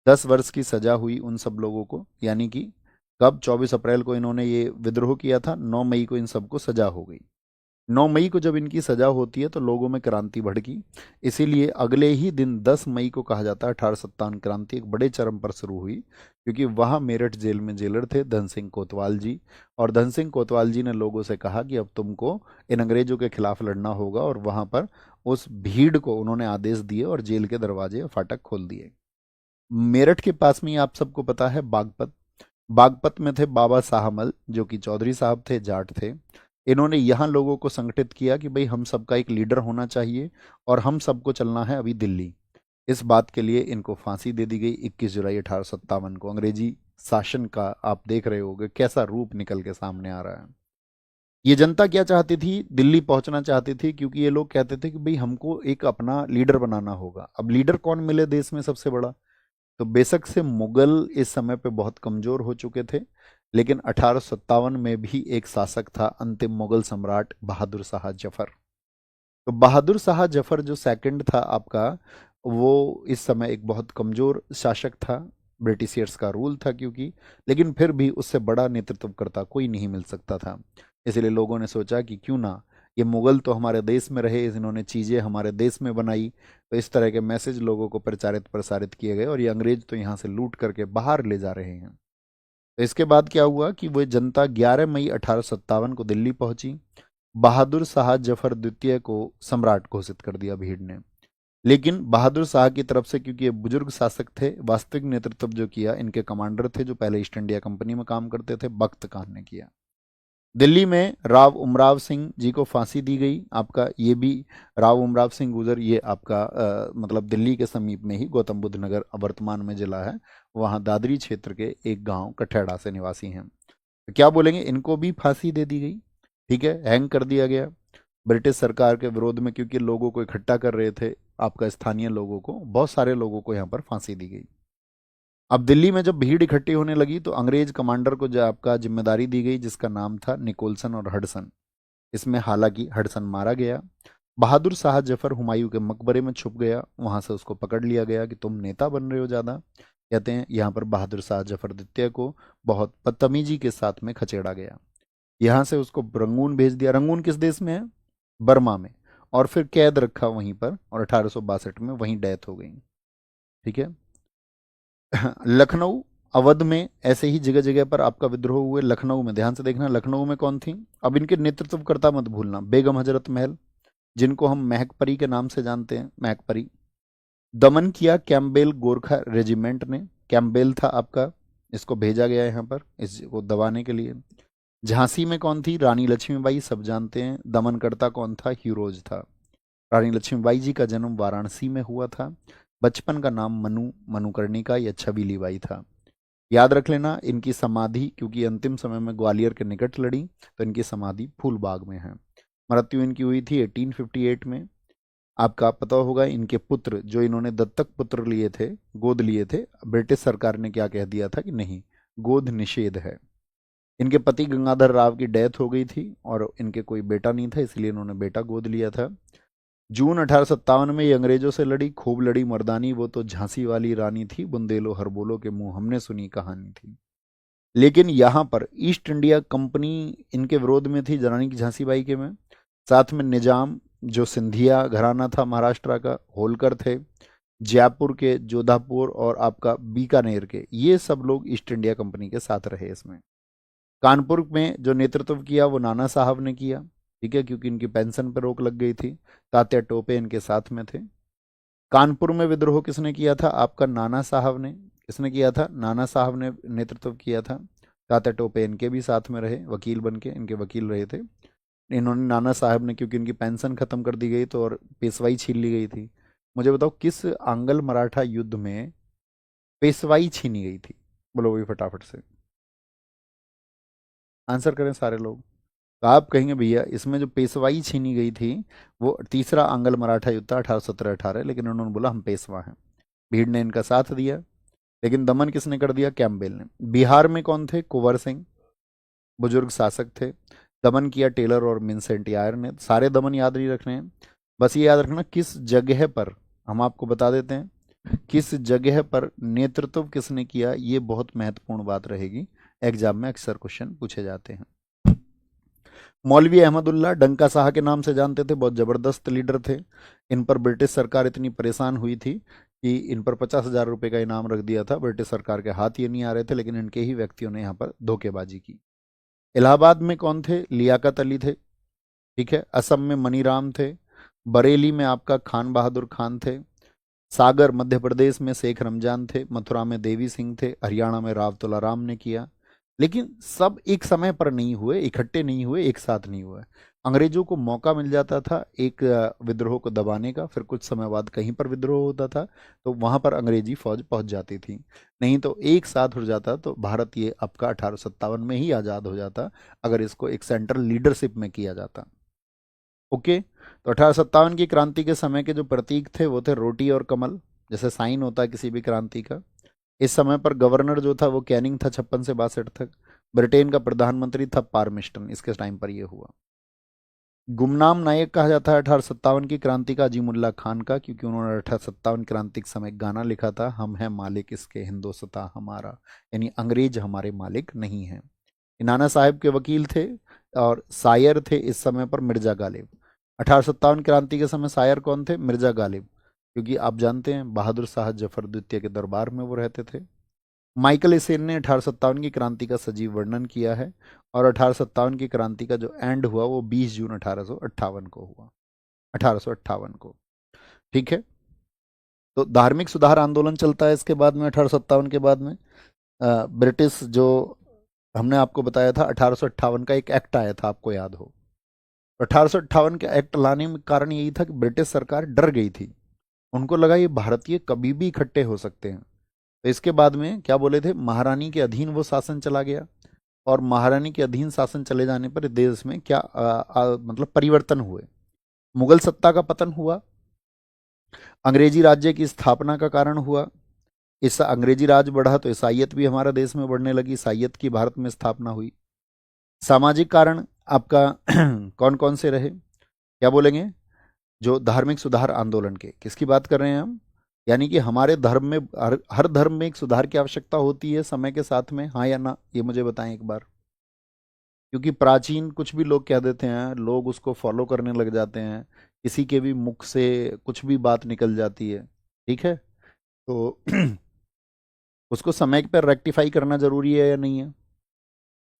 10 वर्ष की सजा हुई उन सब लोगों को, यानी कि कब? 24 अप्रैल को इन्होंने ये विद्रोह किया था, 9 मई को इन सबको सजा हो गई। 9 मई को जब इनकी सजा होती है तो लोगों में क्रांति भड़की। इसीलिए अगले ही दिन 10 मई को कहा जाता है 1857 क्रांति एक बड़े चरम पर शुरू हुई, क्योंकि वहां मेरठ जेल में जेलर थे धन सिंह कोतवाल जी। और धन सिंह कोतवाल जी ने लोगों से कहा कि अब तुमको इन अंग्रेजों के खिलाफ लड़ना होगा, और वहां पर उस भीड़ को उन्होंने आदेश दिए और जेल के दरवाजे फाटक खोल दिए। मेरठ के पास में ही आप सबको पता है बागपत। बागपत में थे बाबा साहमल, जो कि चौधरी साहब थे, जाट थे। इन्होंने यहाँ लोगों को संगठित किया कि भाई हम सबका एक लीडर होना चाहिए और हम सबको चलना है अभी दिल्ली। इस बात के लिए इनको फांसी दे दी गई 21 जुलाई 1857 को। अंग्रेजी शासन का आप देख रहे होगे कैसा रूप निकल के सामने आ रहा है। ये जनता क्या चाहती थी? दिल्ली पहुंचना चाहती थी, क्योंकि ये लोग कहते थे कि भाई हमको एक अपना लीडर बनाना होगा। अब लीडर कौन मिले देश में सबसे बड़ा? तो बेशक से मुगल इस समय पे बहुत कमजोर हो चुके थे, लेकिन 1857 में भी एक शासक था, अंतिम मुगल सम्राट बहादुर शाह जफर। तो बहादुर शाह जफर जो सेकंड था आपका, वो इस समय एक बहुत कमजोर शासक था। ब्रिटिशियर्स का रूल था क्योंकि, लेकिन फिर भी उससे बड़ा नेतृत्व करता कोई नहीं मिल सकता था। इसलिए लोगों ने सोचा कि क्यों ना ये मुगल तो हमारे देश में रहे, इन्होंने चीज़ें हमारे देश में बनाई। तो इस तरह के मैसेज लोगों को प्रचारित प्रसारित किए गए, और ये अंग्रेज तो यहाँ से लूट करके बाहर ले जा रहे हैं। तो इसके बाद क्या हुआ कि वो जनता 11 मई 1857 को दिल्ली पहुंची। बहादुर शाह जफर द्वितीय को सम्राट घोषित कर दिया भीड़ ने। लेकिन बहादुर शाह की तरफ से, क्योंकि ये बुजुर्ग शासक थे, वास्तविक नेतृत्व जो किया इनके कमांडर थे जो पहले ईस्ट इंडिया कंपनी में काम करते थे, बख्त खान ने किया। दिल्ली में राव उमराव सिंह जी को फांसी दी गई। आपका ये भी राव उमराव सिंह गुजर, ये आपका मतलब दिल्ली के समीप में ही गौतम बुद्ध नगर वर्तमान में जिला है, वहाँ दादरी क्षेत्र के एक गांव कठेड़ा से निवासी हैं। तो क्या बोलेंगे, इनको भी फांसी दे दी गई। ठीक है, हैंग कर दिया गया ब्रिटिश सरकार के विरोध में, क्योंकि लोगों को इकट्ठा कर रहे थे, आपका स्थानीय लोगों को, बहुत सारे लोगों को यहाँ पर फांसी दी गई। अब दिल्ली में जब भीड़ इकट्ठी होने लगी तो अंग्रेज कमांडर को जो आपका जिम्मेदारी दी गई, जिसका नाम था निकोलसन और हडसन। इसमें हालांकि हडसन मारा गया। बहादुर शाह जफर हुमायूं के मकबरे में छुप गया, वहां से उसको पकड़ लिया गया कि तुम नेता बन रहे हो ज़्यादा। कहते हैं यहाँ पर बहादुर शाह जफर द्वितीय को बहुत बदतमीजी के साथ में खचेड़ा गया। यहाँ से उसको रंगून भेज दिया। रंगून किस देश में है? बर्मा में। और फिर कैद रखा वहीं पर, और 1862 में वहीं डेथ हो गई। ठीक है। लखनऊ, अवध में ऐसे ही जगह जगह पर आपका विद्रोह हुए। लखनऊ में ध्यान से देखना, लखनऊ में कौन थी? अब इनके नेतृत्वकर्ता मत भूलना, बेगम हजरत महल, जिनको हम महकपरी के नाम से जानते हैं, महकपरी। दमन किया कैम्पबेल गोरखा रेजिमेंट ने। कैम्पबेल था आपका, इसको भेजा गया यहाँ पर इसको दबाने के लिए। झांसी में कौन थी? रानी लक्ष्मीबाई, सब जानते हैं। दमनकर्ता कौन था? ह्यूरोज था। रानी लक्ष्मीबाई जी का जन्म वाराणसी में हुआ था। बचपन का नाम मनुकर्णिका या छबीली बाई था। याद रख लेना इनकी समाधि, क्योंकि अंतिम समय में ग्वालियर के निकट लड़ी, तो इनकी समाधि फूलबाग में है। मृत्यु इनकी हुई थी 1858 में। आपका पता होगा इनके पुत्र जो इन्होंने दत्तक पुत्र लिए थे, गोद लिए थे, ब्रिटिश सरकार ने क्या कह दिया था कि नहीं, गोद निषेध है। इनके पति गंगाधर राव की डेथ हो गई थी और इनके कोई बेटा नहीं था, इसलिए इन्होंने बेटा गोद लिया था। जून 1857 में ये अंग्रेजों से लड़ी, खूब लड़ी मर्दानी, वो तो झांसी वाली रानी थी, बुंदेलो हर बोलो के मुंह हमने सुनी कहानी थी। लेकिन यहाँ पर ईस्ट इंडिया कंपनी इनके विरोध में थी, रानी की झांसी बाई के में। साथ में निजाम जो सिंधिया घराना था महाराष्ट्र का, होलकर थे, जयपुर के, जोधापुर और आपका बीकानेर के, ये सब लोग ईस्ट इंडिया कंपनी के साथ रहे इसमें। कानपुर में जो नेतृत्व किया वो नाना साहब ने किया। ठीक है, क्योंकि इनकी पेंशन पर रोक लग गई थी। तात्या टोपे इनके साथ में थे। कानपुर में विद्रोह किसने किया था? आपका नाना साहब ने। किसने किया था? नाना साहब ने नेतृत्व किया था। तात्या टोपे इनके भी साथ में रहे, वकील बन के इनके वकील रहे थे। इन्होंने, नाना साहब ने, क्योंकि इनकी पेंशन खत्म कर दी गई तो और पेशवाई छीन ली गई थी। मुझे बताओ किस आंग्ल मराठा युद्ध में पेशवाई छीनी गई थी? बोलो भाई फटाफट से आंसर करें सारे लोग। तो आप कहेंगे भैया इसमें जो पेशवाई छीनी गई थी वो तीसरा आंग्ल मराठा युद्ध था 1817-18, लेकिन उन्होंने बोला हम पेशवा हैं। भीड़ ने इनका साथ दिया। लेकिन दमन किसने कर दिया? कैम्पबेल ने। बिहार में कौन थे? कुंवर सिंह, बुजुर्ग शासक थे। दमन किया टेलर और मिन्सेंटियार ने। सारे दमन याद नहीं रखने हैं, बस ये याद रखना किस जगह पर, हम आपको बता देते हैं किस जगह पर नेतृत्व किसने किया, ये बहुत महत्वपूर्ण बात रहेगी, एग्जाम में अक्सर क्वेश्चन पूछे जाते हैं। मौलवी अहमदुल्ला डंका शाह के नाम से जानते थे, बहुत ज़बरदस्त लीडर थे। इन पर ब्रिटिश सरकार इतनी परेशान हुई थी कि इन पर 50,000 रुपये का इनाम रख दिया था। ब्रिटिश सरकार के हाथ ये नहीं आ रहे थे, लेकिन इनके ही व्यक्तियों ने यहाँ पर धोखेबाजी की। इलाहाबाद में कौन थे? लियाकत अली थे। ठीक है। असम में मनीराम थे। बरेली में आपका खान बहादुर खान थे। सागर मध्य प्रदेश में शेख रमजान थे। मथुरा में देवी सिंह थे। हरियाणा में राव तुलाराम ने किया। लेकिन सब एक समय पर नहीं हुए, इकट्ठे नहीं हुए, एक साथ नहीं हुए। अंग्रेजों को मौका मिल जाता था एक विद्रोह को दबाने का, फिर कुछ समय बाद कहीं पर विद्रोह होता था तो वहां पर अंग्रेजी फौज पहुंच जाती थी। नहीं तो एक साथ हो जाता तो भारत ये आपका 1857 में ही आज़ाद हो जाता, अगर इसको एक सेंट्रल लीडरशिप में किया जाता। ओके। तो 1857 की क्रांति के समय के जो प्रतीक थे वो थे रोटी और कमल, जैसे साइन होता है किसी भी क्रांति का। इस समय पर गवर्नर जो था वो कैनिंग था 56 से 62 तक। ब्रिटेन का प्रधानमंत्री था पारमिस्टन, इसके टाइम पर यह हुआ। गुमनाम नायक कहा जाता है 1857 की क्रांति का अजीमुल्ला खान का, क्योंकि उन्होंने 1857 क्रांति के समय एक गाना लिखा था, हम हैं मालिक इसके हिंदुस्तां हमारा, यानी अंग्रेज हमारे मालिक नहीं हैं। नाना साहब के वकील थे और शायर थे इस समय पर मिर्जा गालिब। 1857 क्रांति के समय शायर कौन थे? मिर्जा गालिब, क्योंकि आप जानते हैं बहादुर शाह जफर द्वितीय के दरबार में वो रहते थे। माइकल एसेन ने 1857 की क्रांति का सजीव वर्णन किया है, और 1857 की क्रांति का जो एंड हुआ वो 20 जून 1858 को हुआ, 1858 को। ठीक है, तो धार्मिक सुधार आंदोलन चलता है इसके बाद में 1857 के बाद में। ब्रिटिश जो हमने आपको बताया था 1858 का एक एक्ट आया था, आपको याद हो। 1858 के एक्ट लाने में कारण यही था कि ब्रिटिश सरकार डर गई थी, उनको लगा ये भारतीय कभी भी इकट्ठे हो सकते हैं। तो इसके बाद में क्या बोले थे, महारानी के अधीन वो शासन चला गया, और महारानी के अधीन शासन चले जाने पर देश में क्या मतलब परिवर्तन हुए। मुगल सत्ता का पतन हुआ, अंग्रेजी राज्य की स्थापना का कारण हुआ। इस अंग्रेजी राज बढ़ा तो ईसाइयत भी हमारे देश में बढ़ने लगी, ईसाइयत की भारत में स्थापना हुई। सामाजिक कारण आपका कौन कौन से रहे, क्या बोलेंगे? जो धार्मिक सुधार आंदोलन के, किसकी बात कर रहे हैं हम? यानी कि हमारे धर्म में, हर धर्म में एक सुधार की आवश्यकता होती है समय के साथ में, हाँ या ना, ये मुझे बताएं एक बार। क्योंकि प्राचीन कुछ भी लोग कह देते हैं, लोग उसको फॉलो करने लग जाते हैं, किसी के भी मुख से कुछ भी बात निकल जाती है। ठीक है, तो उसको समय पर रेक्टिफाई करना जरूरी है या नहीं है?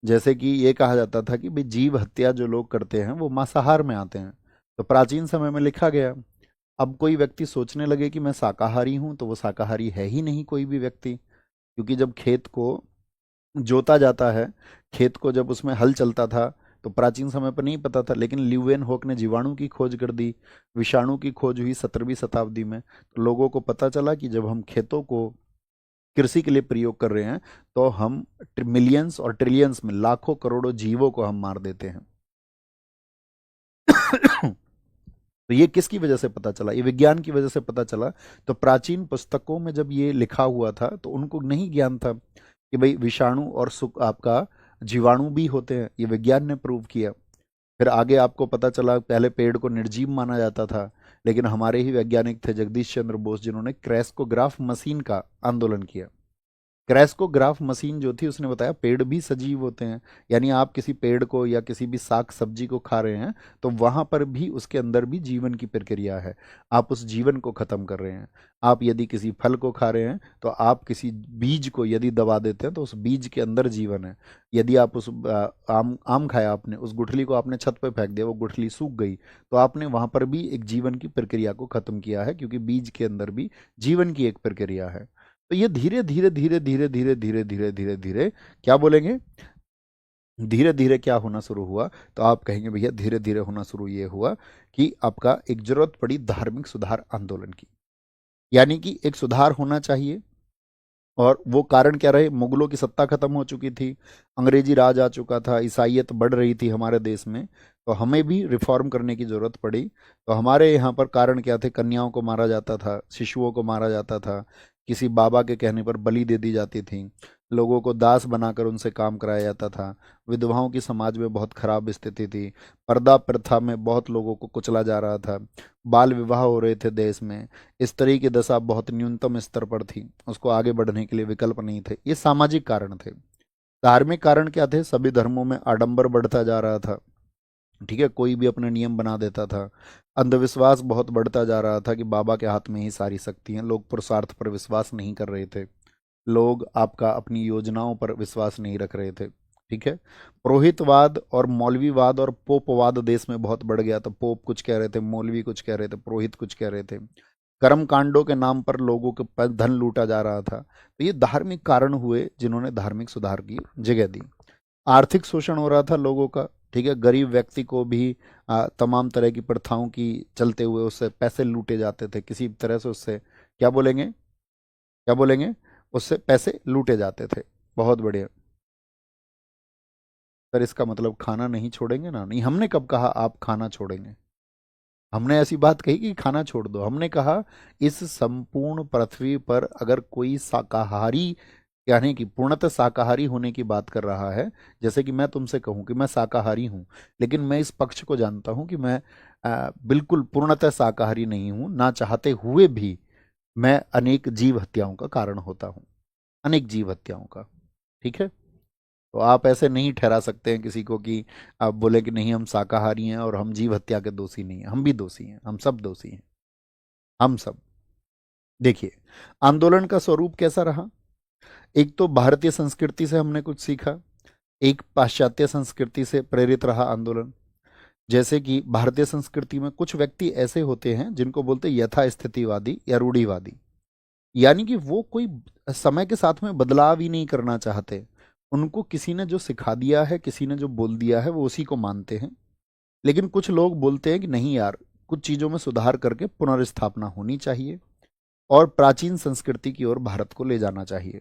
जैसे कि ये कहा जाता था कि भाई जीव हत्या जो लोग करते हैं वो मांसाहार में आते हैं, तो प्राचीन समय में लिखा गया। अब कोई व्यक्ति सोचने लगे कि मैं शाकाहारी हूं, तो वो शाकाहारी है ही नहीं कोई भी व्यक्ति, क्योंकि जब खेत को जोता जाता है, खेत को जब उसमें हल चलता था, तो प्राचीन समय पर नहीं पता था, लेकिन ल्यूवेन होक ने जीवाणु की खोज कर दी, विषाणु की खोज हुई 17वीं शताब्दी में। तो लोगों को पता चला कि जब हम खेतों को कृषि के लिए प्रयोग कर रहे हैं, तो हम मिलियंस और ट्रिलियंस में लाखों करोड़ों जीवों को हम मार देते हैं। तो ये किसकी वजह से पता चला? ये विज्ञान की वजह से पता चला। तो प्राचीन पुस्तकों में जब ये लिखा हुआ था तो उनको नहीं ज्ञान था कि भाई विषाणु और सुख आपका जीवाणु भी होते हैं, ये विज्ञान ने प्रूव किया। फिर आगे आपको पता चला, पहले पेड़ को निर्जीव माना जाता था, लेकिन हमारे ही वैज्ञानिक थे जगदीश चंद्र बोस, जिन्होंने क्रैस्कोग्राफ मशीन का आंदोलन किया। क्रैस्कोग्राफ मशीन जो थी, उसने बताया पेड़ भी सजीव होते हैं। यानी आप किसी पेड़ को या किसी भी साग सब्जी को खा रहे हैं, तो वहां पर भी उसके अंदर भी जीवन की प्रक्रिया है, आप उस जीवन को खत्म कर रहे हैं। आप यदि किसी फल को खा रहे हैं, तो आप किसी बीज को यदि दबा देते हैं, तो उस बीज के अंदर जीवन है। यदि आप उस आम आम खाया आपने, उस गुठली को आपने छत पर फेंक दिया, वो गुठली सूख गई, तो आपने वहां पर भी एक जीवन की प्रक्रिया को खत्म किया है, क्योंकि बीज के अंदर भी जीवन की एक प्रक्रिया है। तो ये धीरे धीरे धीरे धीरे धीरे धीरे धीरे धीरे धीरे क्या बोलेंगे, धीरे धीरे क्या होना शुरू हुआ? तो आप कहेंगे भैया धीरे धीरे होना शुरू ये हुआ कि आपका एक जरूरत पड़ी धार्मिक सुधार आंदोलन की। यानी कि एक सुधार होना चाहिए, और वो कारण क्या रहे? मुगलों की सत्ता खत्म हो चुकी थी, अंग्रेजी राज आ चुका था, ईसाइयत बढ़ रही थी हमारे देश में, तो हमें भी रिफॉर्म करने की जरूरत पड़ी। तो हमारे यहाँ पर कारण क्या थे? कन्याओं को मारा जाता था, शिशुओं को मारा जाता था, किसी बाबा के कहने पर बलि दे दी जाती थी, लोगों को दास बनाकर उनसे काम कराया जाता था, विधवाओं की समाज में बहुत खराब स्थिति थी, पर्दा प्रथा में बहुत लोगों को कुचला जा रहा था, बाल विवाह हो रहे थे देश में, इस तरह की दशा बहुत न्यूनतम स्तर पर थी, उसको आगे बढ़ने के लिए विकल्प नहीं थे। ये सामाजिक कारण थे। धार्मिक कारण क्या थे? सभी धर्मों में आडंबर बढ़ता जा रहा था, ठीक है, कोई भी अपने नियम बना देता था। अंधविश्वास बहुत बढ़ता जा रहा था कि बाबा के हाथ में ही सारी शक्ति है, लोग पुरुषार्थ पर विश्वास नहीं कर रहे थे, लोग आपका अपनी योजनाओं पर विश्वास नहीं रख रहे थे। ठीक है, पुरोहितवाद और मौलवीवाद और पोपवाद देश में बहुत बढ़ गया। तो पोप कुछ कह रहे थे, मौलवी कुछ कह रहे थे, पुरोहित कुछ कह रहे थे, कर्म कांडों के नाम पर लोगों के पास धन लूटा जा रहा था। तो ये धार्मिक कारण हुए जिन्होंने धार्मिक सुधार की जगह दी। आर्थिक शोषण हो रहा था लोगों का, ठीक है, गरीब व्यक्ति को भी तमाम तरह की प्रथाओं की चलते हुए उससे पैसे लूटे जाते थे, किसी तरह से उससे क्या बोलेंगे, क्या बोलेंगे, उससे पैसे लूटे जाते थे। बहुत बढ़िया सर, इसका मतलब खाना नहीं छोड़ेंगे ना? नहीं, हमने कब कहा आप खाना छोड़ेंगे? हमने ऐसी बात कही कि खाना छोड़ दो? हमने कहा इस संपूर्ण पृथ्वी पर अगर कोई शाकाहारी, यानी कि पूर्णतः शाकाहारी होने की बात कर रहा है, जैसे कि मैं तुमसे कहूं कि मैं शाकाहारी हूं, लेकिन मैं इस पक्ष को जानता हूं कि मैं बिल्कुल पूर्णतः शाकाहारी नहीं हूं, ना चाहते हुए भी मैं अनेक जीव हत्याओं का कारण होता हूं, अनेक जीव हत्याओं का। ठीक है, तो आप ऐसे नहीं ठहरा सकते हैं किसी को कि आप बोले कि नहीं हम शाकाहारी हैं और हम जीव हत्या के दोषी नहीं हैं। हम भी दोषी हैं, हम सब दोषी हैं, हम सब। देखिए, आंदोलन का स्वरूप कैसा रहा। एक तो भारतीय संस्कृति से हमने कुछ सीखा, एक पाश्चात्य संस्कृति से प्रेरित रहा आंदोलन। जैसे कि भारतीय संस्कृति में कुछ व्यक्ति ऐसे होते हैं जिनको बोलते हैं यथास्थितिवादी या रूढ़िवादी, यानी कि वो कोई समय के साथ में बदलाव ही नहीं करना चाहते। उनको किसी ने जो सिखा दिया है, किसी ने जो बोल दिया है, वो उसी को मानते हैं। लेकिन कुछ लोग बोलते हैं कि नहीं यार, कुछ चीज़ों में सुधार करके पुनर्स्थापना होनी चाहिए और प्राचीन संस्कृति की ओर भारत को ले जाना चाहिए।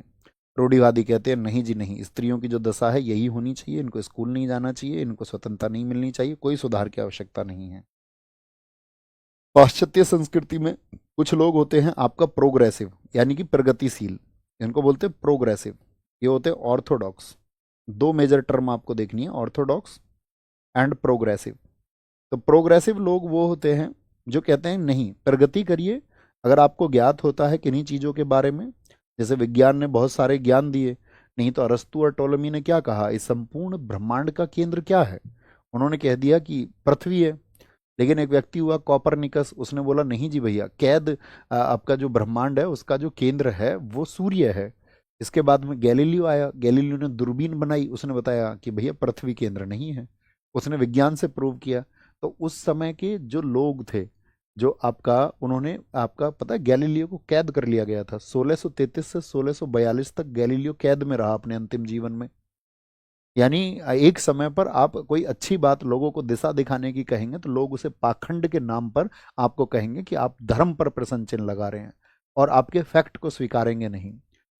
रूढ़िवादी कहते हैं नहीं जी नहीं, स्त्रियों की जो दशा है यही होनी चाहिए, इनको स्कूल नहीं जाना चाहिए, इनको स्वतंत्रता नहीं मिलनी चाहिए, कोई सुधार की आवश्यकता नहीं है। पाश्चात्य संस्कृति में कुछ लोग होते हैं आपका प्रोग्रेसिव, यानी कि प्रगतिशील, इनको बोलते हैं प्रोग्रेसिव। ये होते हैं ऑर्थोडॉक्स। दो मेजर टर्म आपको देखनी है, ऑर्थोडॉक्स एंड प्रोग्रेसिव। तो प्रोग्रेसिव लोग वो होते हैं जो कहते हैं नहीं, प्रगति करिए। अगर आपको ज्ञात होता है किन्हीं चीज़ों के बारे में, जैसे विज्ञान ने बहुत सारे ज्ञान दिए, नहीं तो अरस्तु और टोलेमी ने क्या कहा, इस संपूर्ण ब्रह्मांड का केंद्र क्या है, उन्होंने कह दिया कि पृथ्वी है। लेकिन एक व्यक्ति हुआ कॉपरनिकस, उसने बोला नहीं जी भैया, आपका जो ब्रह्मांड है उसका जो केंद्र है वो सूर्य है। इसके बाद में गैलीलियो आया, गैलीलियो ने दूरबीन बनाई, उसने बताया कि भैया पृथ्वी केंद्र नहीं है, उसने विज्ञान से प्रूव किया। तो उस समय के जो लोग थे, जो आपका, उन्होंने आपका पता है गैलीलियो को कैद कर लिया गया था 1633 से 1642 तक। गैलीलियो कैद में रहा अपने अंतिम जीवन में। यानी एक समय पर आप कोई अच्छी बात लोगों को दिशा दिखाने की कहेंगे तो लोग उसे पाखंड के नाम पर आपको कहेंगे कि आप धर्म पर प्रश्न चिन्ह लगा रहे हैं, और आपके फैक्ट को स्वीकारेंगे नहीं।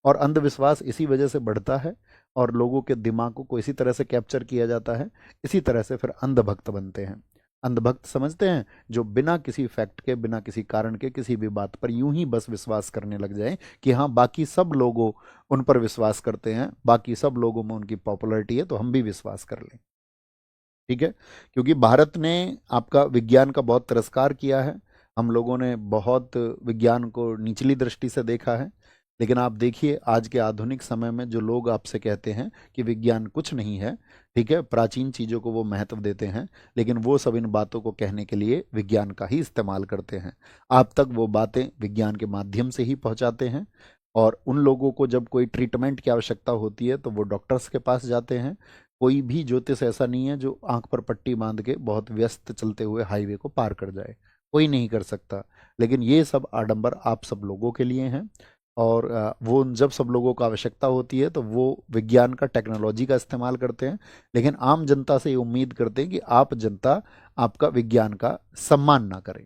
और अंधविश्वास इसी वजह से बढ़ता है और लोगों के दिमागों को इसी तरह से कैप्चर किया जाता है। इसी तरह से फिर अंधभक्त बनते हैं। अंधभक्त समझते हैं जो बिना किसी फैक्ट के, बिना किसी कारण के किसी भी बात पर यूं ही बस विश्वास करने लग जाए कि हाँ बाकी सब लोगों उन पर विश्वास करते हैं, बाकी सब लोगों में उनकी पॉपुलैरिटी है तो हम भी विश्वास कर लें। ठीक है, क्योंकि भारत ने आपका विज्ञान का बहुत तिरस्कार किया है। हम लोगों ने बहुत विज्ञान को निचली दृष्टि से देखा है। लेकिन आप देखिए आज के आधुनिक समय में जो लोग आपसे कहते हैं कि विज्ञान कुछ नहीं है, ठीक है, प्राचीन चीज़ों को वो महत्व देते हैं, लेकिन वो सब इन बातों को कहने के लिए विज्ञान का ही इस्तेमाल करते हैं। आप तक वो बातें विज्ञान के माध्यम से ही पहुंचाते हैं। और उन लोगों को जब कोई ट्रीटमेंट की आवश्यकता होती है तो वो डॉक्टर्स के पास जाते हैं। कोई भी ज्योतिष ऐसा नहीं है जो आंख पर पट्टी बांध के बहुत व्यस्त चलते हुए हाईवे को पार कर जाए, कोई नहीं कर सकता। लेकिन ये सब आडंबर आप सब लोगों के लिए हैं। और वो जब सब लोगों को आवश्यकता होती है तो वो विज्ञान का, टेक्नोलॉजी का इस्तेमाल करते हैं। लेकिन आम जनता से ये उम्मीद करते हैं कि आप जनता आपका विज्ञान का सम्मान ना करे,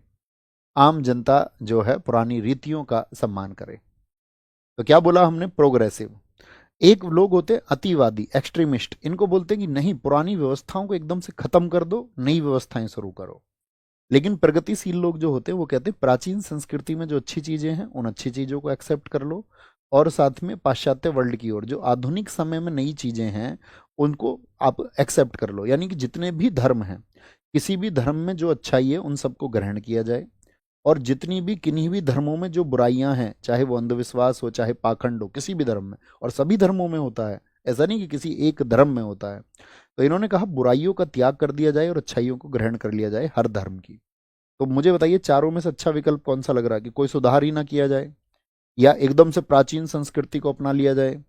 आम जनता जो है पुरानी रीतियों का सम्मान करे। तो क्या बोला हमने, प्रोग्रेसिव। एक लोग होते हैं अतिवादी, एक्सट्रीमिस्ट, इनको बोलते हैं कि नहीं, पुरानी व्यवस्थाओं को एकदम से खत्म कर दो, नई व्यवस्थाएं शुरू करो। लेकिन प्रगतिशील लोग जो होते हैं वो कहते हैं प्राचीन संस्कृति में जो अच्छी चीजें हैं उन अच्छी चीजों को एक्सेप्ट कर लो, और साथ में पाश्चात्य वर्ल्ड की ओर जो आधुनिक समय में नई चीजें हैं उनको आप एक्सेप्ट कर लो। यानी कि जितने भी धर्म हैं, किसी भी धर्म में जो अच्छाई है उन सबको ग्रहण किया जाए, और जितनी भी किन्हीं भी धर्मों में जो बुराइयां हैं, चाहे वो अंधविश्वास हो, चाहे पाखंड हो, किसी भी धर्म में, और सभी धर्मों में होता है, ऐसा नहीं कि किसी एक धर्म में होता है। तो इन्होंने कहा बुराइयों का त्याग कर दिया जाए और अच्छाइयों को ग्रहण कर लिया जाए हर धर्म की। तो मुझे बताइए चारों में से अच्छा विकल्प कौन सा लग रहा है, कि कोई सुधार ही ना किया जाए या एकदम से प्राचीन संस्कृति को अपना लिया जाए।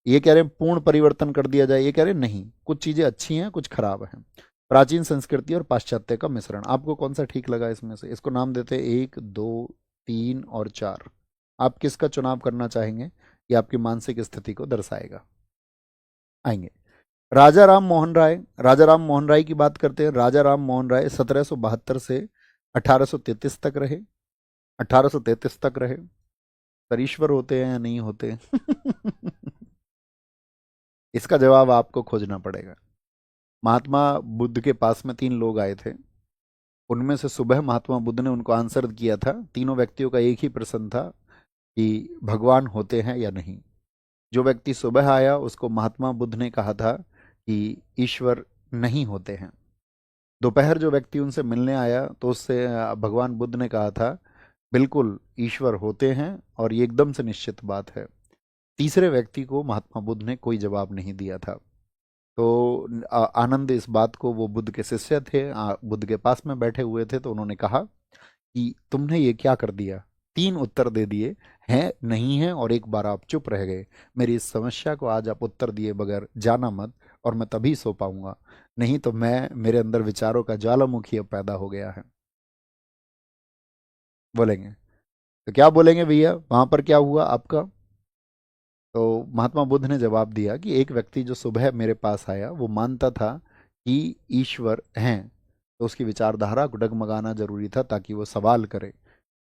ये कह रहे हैं पूर्ण परिवर्तन कर दिया जाए, ये कह रहे हैं नहीं, कुछ चीजें अच्छी हैं कुछ खराब हैं। प्राचीन संस्कृति और पाश्चात्य का मिश्रण, आपको कौन सा ठीक लगा इसमें से? इसको नाम देते हैं 1, 2, 3 और 4। आप किसका चुनाव करना चाहेंगे? ये आपकी मानसिक स्थिति को दर्शाएगा। आएंगे राजा राम मोहन राय। राजा राम मोहन राय की बात करते हैं। राजा राम मोहन राय 1772 से 1833 तक रहे। 1833 तक रहे। पर ईश्वर होते हैं या नहीं होते? इसका जवाब आपको खोजना पड़ेगा। महात्मा बुद्ध के पास में 3 लोग आए थे। उनमें से सुबह महात्मा बुद्ध ने उनको आंसर किया था। तीनों व्यक्तियों का एक ही प्रश्न था कि भगवान होते हैं या नहीं। जो व्यक्ति सुबह आया उसको महात्मा बुद्ध ने कहा था कि ईश्वर नहीं होते हैं। दोपहर जो व्यक्ति उनसे मिलने आया तो उससे भगवान बुद्ध ने कहा था बिल्कुल ईश्वर होते हैं और ये एकदम से निश्चित बात है। तीसरे व्यक्ति को महात्मा बुद्ध ने कोई जवाब नहीं दिया था। तो आनंद इस बात को, वो बुद्ध के शिष्य थे, बुद्ध के पास में बैठे हुए थे, तो उन्होंने कहा कि तुमने ये क्या कर दिया। तीन उत्तर दे दिए, हैं, नहीं है, और एक बार आप चुप रह गए। मेरी इस समस्या को आज आप उत्तर दिए बगैर जाना मत, और मैं तभी सो पाऊंगा, नहीं तो मैं, मेरे अंदर विचारों का ज्वालामुखी अब पैदा हो गया है। बोलेंगे तो क्या बोलेंगे भैया, वहां पर क्या हुआ आपका। तो महात्मा बुद्ध ने जवाब दिया कि एक व्यक्ति जो सुबह मेरे पास आया, वो मानता था कि ईश्वर हैं, तो उसकी विचारधारा को डगमगाना जरूरी था ताकि वो सवाल करे।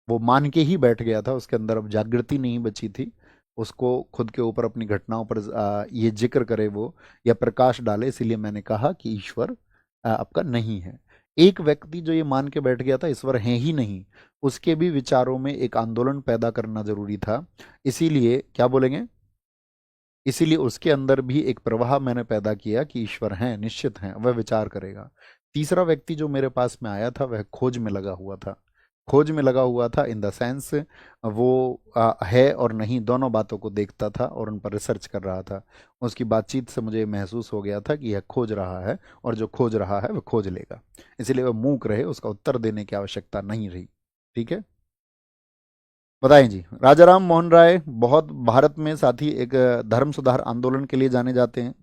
वो मान के ही बैठ गया था, उसके अंदर अब जागृति नहीं बची थी, उसको खुद के ऊपर अपनी घटनाओं पर ये जिक्र करे वो, या प्रकाश डाले। इसीलिए मैंने कहा कि ईश्वर आपका नहीं है। एक व्यक्ति जो ये मान के बैठ गया था ईश्वर है ही नहीं, उसके भी विचारों में एक आंदोलन पैदा करना जरूरी था। इसीलिए क्या बोलेंगे, इसीलिए उसके अंदर भी एक प्रवाह मैंने पैदा किया कि ईश्वर हैं, निश्चित हैं, वह विचार करेगा। तीसरा व्यक्ति जो मेरे पास में आया था, वह खोज में लगा हुआ था। खोज में लगा हुआ था इन द सेंस, वो है और नहीं दोनों बातों को देखता था और उन पर रिसर्च कर रहा था। उसकी बातचीत से मुझे महसूस हो गया था कि यह खोज रहा है, और जो खोज रहा है वह खोज लेगा। इसलिए वह मूक रहे, उसका उत्तर देने की आवश्यकता नहीं रही। ठीक है, बताएं जी। राजा राम मोहन राय बहुत भारत में साथी एक धर्म सुधार आंदोलन के लिए जाने जाते हैं।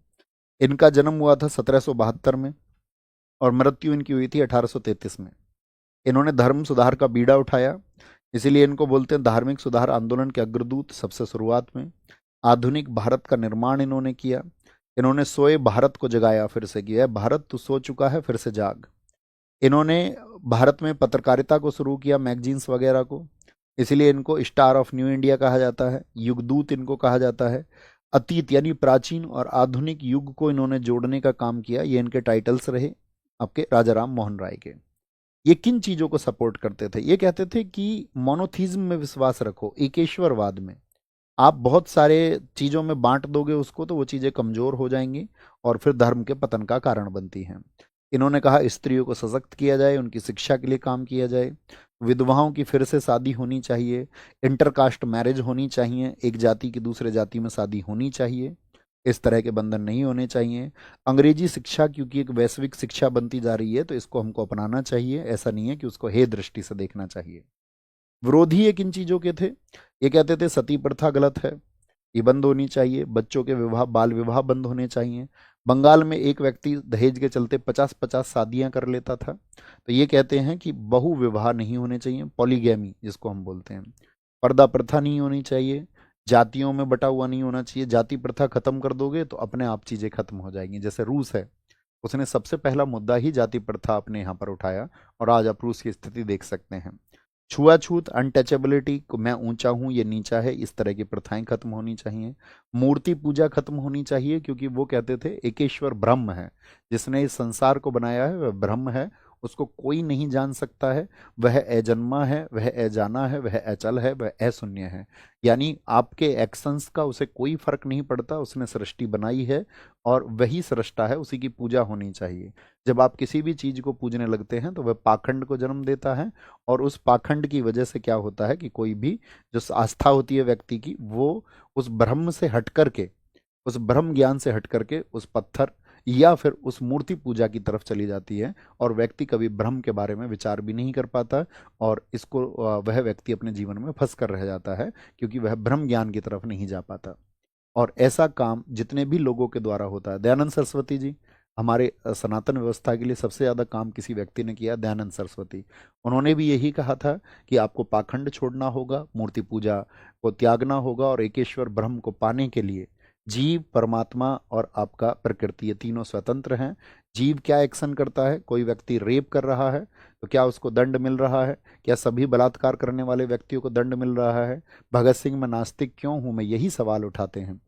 इनका जन्म हुआ था 1772 में, और मृत्यु इनकी हुई थी 1833 में। इन्होंने धर्म सुधार का बीड़ा उठाया, इसीलिए इनको बोलते हैं धार्मिक सुधार आंदोलन के अग्रदूत। सबसे शुरुआत में आधुनिक भारत का निर्माण इन्होंने किया। इन्होंने सोए भारत को जगाया, फिर से किया, भारत तू सो चुका है, फिर से जाग। इन्होंने भारत में पत्रकारिता को शुरू किया, मैगजीन्स वगैरह को। इसीलिए इनको स्टार ऑफ न्यू इंडिया कहा जाता है, युगदूत इनको कहा जाता है। अतीत यानी प्राचीन और आधुनिक युग को इन्होंने जोड़ने का काम किया, ये इनके टाइटल्स रहे आपके राजा राम मोहन राय के। ये किन चीजों को सपोर्ट करते थे, ये कहते थे कि मोनोथीज्म में विश्वास रखो, एकेश्वरवाद में। आप बहुत सारे चीजों में बांट दोगे उसको, तो वो चीजें कमजोर हो जाएंगी और फिर धर्म के पतन का कारण बनती हैं। इन्होंने कहा स्त्रियों को सशक्त किया जाए, उनकी शिक्षा के लिए काम किया जाए, विधवाओं की फिर से शादी होनी चाहिए, इंटरकास्ट मैरिज होनी चाहिए, एक जाति की दूसरे जाति में शादी होनी चाहिए, इस तरह के बंधन नहीं होने चाहिए। अंग्रेजी शिक्षा क्योंकि एक वैश्विक शिक्षा बनती जा रही है, तो इसको हमको अपनाना चाहिए, ऐसा नहीं है कि उसको हे दृष्टि से देखना चाहिए। विरोधी ये किन चीजों के थे, ये कहते थे सती प्रथा गलत है, ये बंद होनी चाहिए, बच्चों के विवाह, बाल विवाह बंद होने चाहिए। बंगाल में एक व्यक्ति दहेज के चलते 50-50 शादियां कर लेता था, तो ये कहते हैं कि बहु विवाह नहीं होने चाहिए, पॉलीगैमी जिसको हम बोलते हैं। पर्दा प्रथा नहीं होनी चाहिए, जातियों में बटा हुआ नहीं होना चाहिए। जाति प्रथा खत्म कर दोगे तो अपने आप चीजें खत्म हो जाएंगी। जैसे रूस है, उसने सबसे पहला मुद्दा ही जाति प्रथा अपने यहाँ पर उठाया, और आज आप रूस की स्थिति देख सकते हैं। छुआछूत, अनटचेबिलिटी को, मैं ऊंचा हूं ये नीचा है, इस तरह की प्रथाएं खत्म होनी चाहिए। मूर्ति पूजा खत्म होनी चाहिए, क्योंकि वो कहते थे एकेश्वर ब्रह्म है, जिसने इस संसार को बनाया है वह ब्रह्म है, उसको कोई नहीं जान सकता है। वह अजन्मा है, वह अजाना है, वह अचल है, वह अशून्य है। यानी आपके एक्शंस का उसे कोई फर्क नहीं पड़ता, उसने सृष्टि बनाई है और वही सृष्टा है, उसी की पूजा होनी चाहिए। जब आप किसी भी चीज को पूजने लगते हैं तो वह पाखंड को जन्म देता है, और उस पाखंड की वजह से क्या होता है कि कोई भी जो आस्था होती है व्यक्ति की, वो उस ब्रह्म से हट करके, उस ब्रह्म ज्ञान से हट करके उस पत्थर या फिर उस मूर्ति पूजा की तरफ चली जाती है, और व्यक्ति कभी ब्रह्म के बारे में विचार भी नहीं कर पाता, और इसको वह व्यक्ति अपने जीवन में फंस कर रह जाता है, क्योंकि वह ब्रह्म ज्ञान की तरफ नहीं जा पाता। और ऐसा काम जितने भी लोगों के द्वारा होता है, दयानंद सरस्वती जी, हमारे सनातन व्यवस्था के लिए सबसे ज्यादा काम किसी व्यक्ति ने किया, दयानंद सरस्वती। उन्होंने भी यही कहा था कि आपको पाखंड छोड़ना होगा, मूर्ति पूजा को त्यागना होगा, और एकेश्वर ब्रह्म को पाने के लिए जीव, परमात्मा और आपका प्रकृति, ये तीनों स्वतंत्र हैं। जीव क्या एक्शन करता है, कोई व्यक्ति रेप कर रहा है तो क्या उसको दंड मिल रहा है, क्या सभी बलात्कार करने वाले व्यक्तियों को दंड मिल रहा है, भगत सिंह मैं नास्तिक क्यों हूं मैं, यही सवाल उठाते हैं।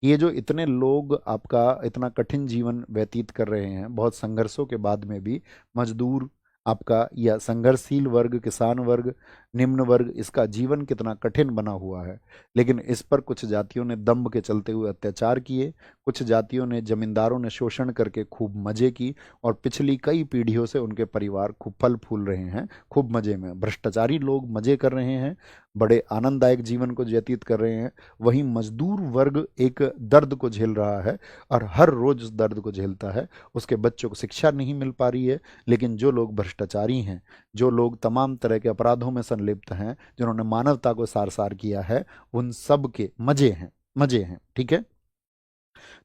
ये जो इतने लोग आपका इतना कठिन जीवन व्यतीत कर रहे हैं, बहुत संघर्षों के बाद में भी, मजदूर आपका या संघर्षशील वर्ग, किसान वर्ग, निम्न वर्ग, इसका जीवन कितना कठिन बना हुआ है। लेकिन इस पर कुछ जातियों ने दंभ के चलते हुए अत्याचार किए, कुछ जातियों ने, जमींदारों ने शोषण करके खूब मजे की, और पिछली कई पीढ़ियों से उनके परिवार खूब फल फूल रहे हैं, खूब मजे में। भ्रष्टाचारी लोग मजे कर रहे हैं, बड़े आनंददायक जीवन को व्यतीत कर रहे हैं। वहीं मजदूर वर्ग एक दर्द को झेल रहा है, और हर रोज उस दर्द को झेलता है। उसके बच्चों को शिक्षा नहीं मिल पा रही है। लेकिन जो लोग भ्रष्टाचारी हैं, जो लोग तमाम तरह के अपराधों में संलिप्त हैं, जिन्होंने मानवता को सार सार किया है, उन सब के मजे हैं, मजे हैं। ठीक है,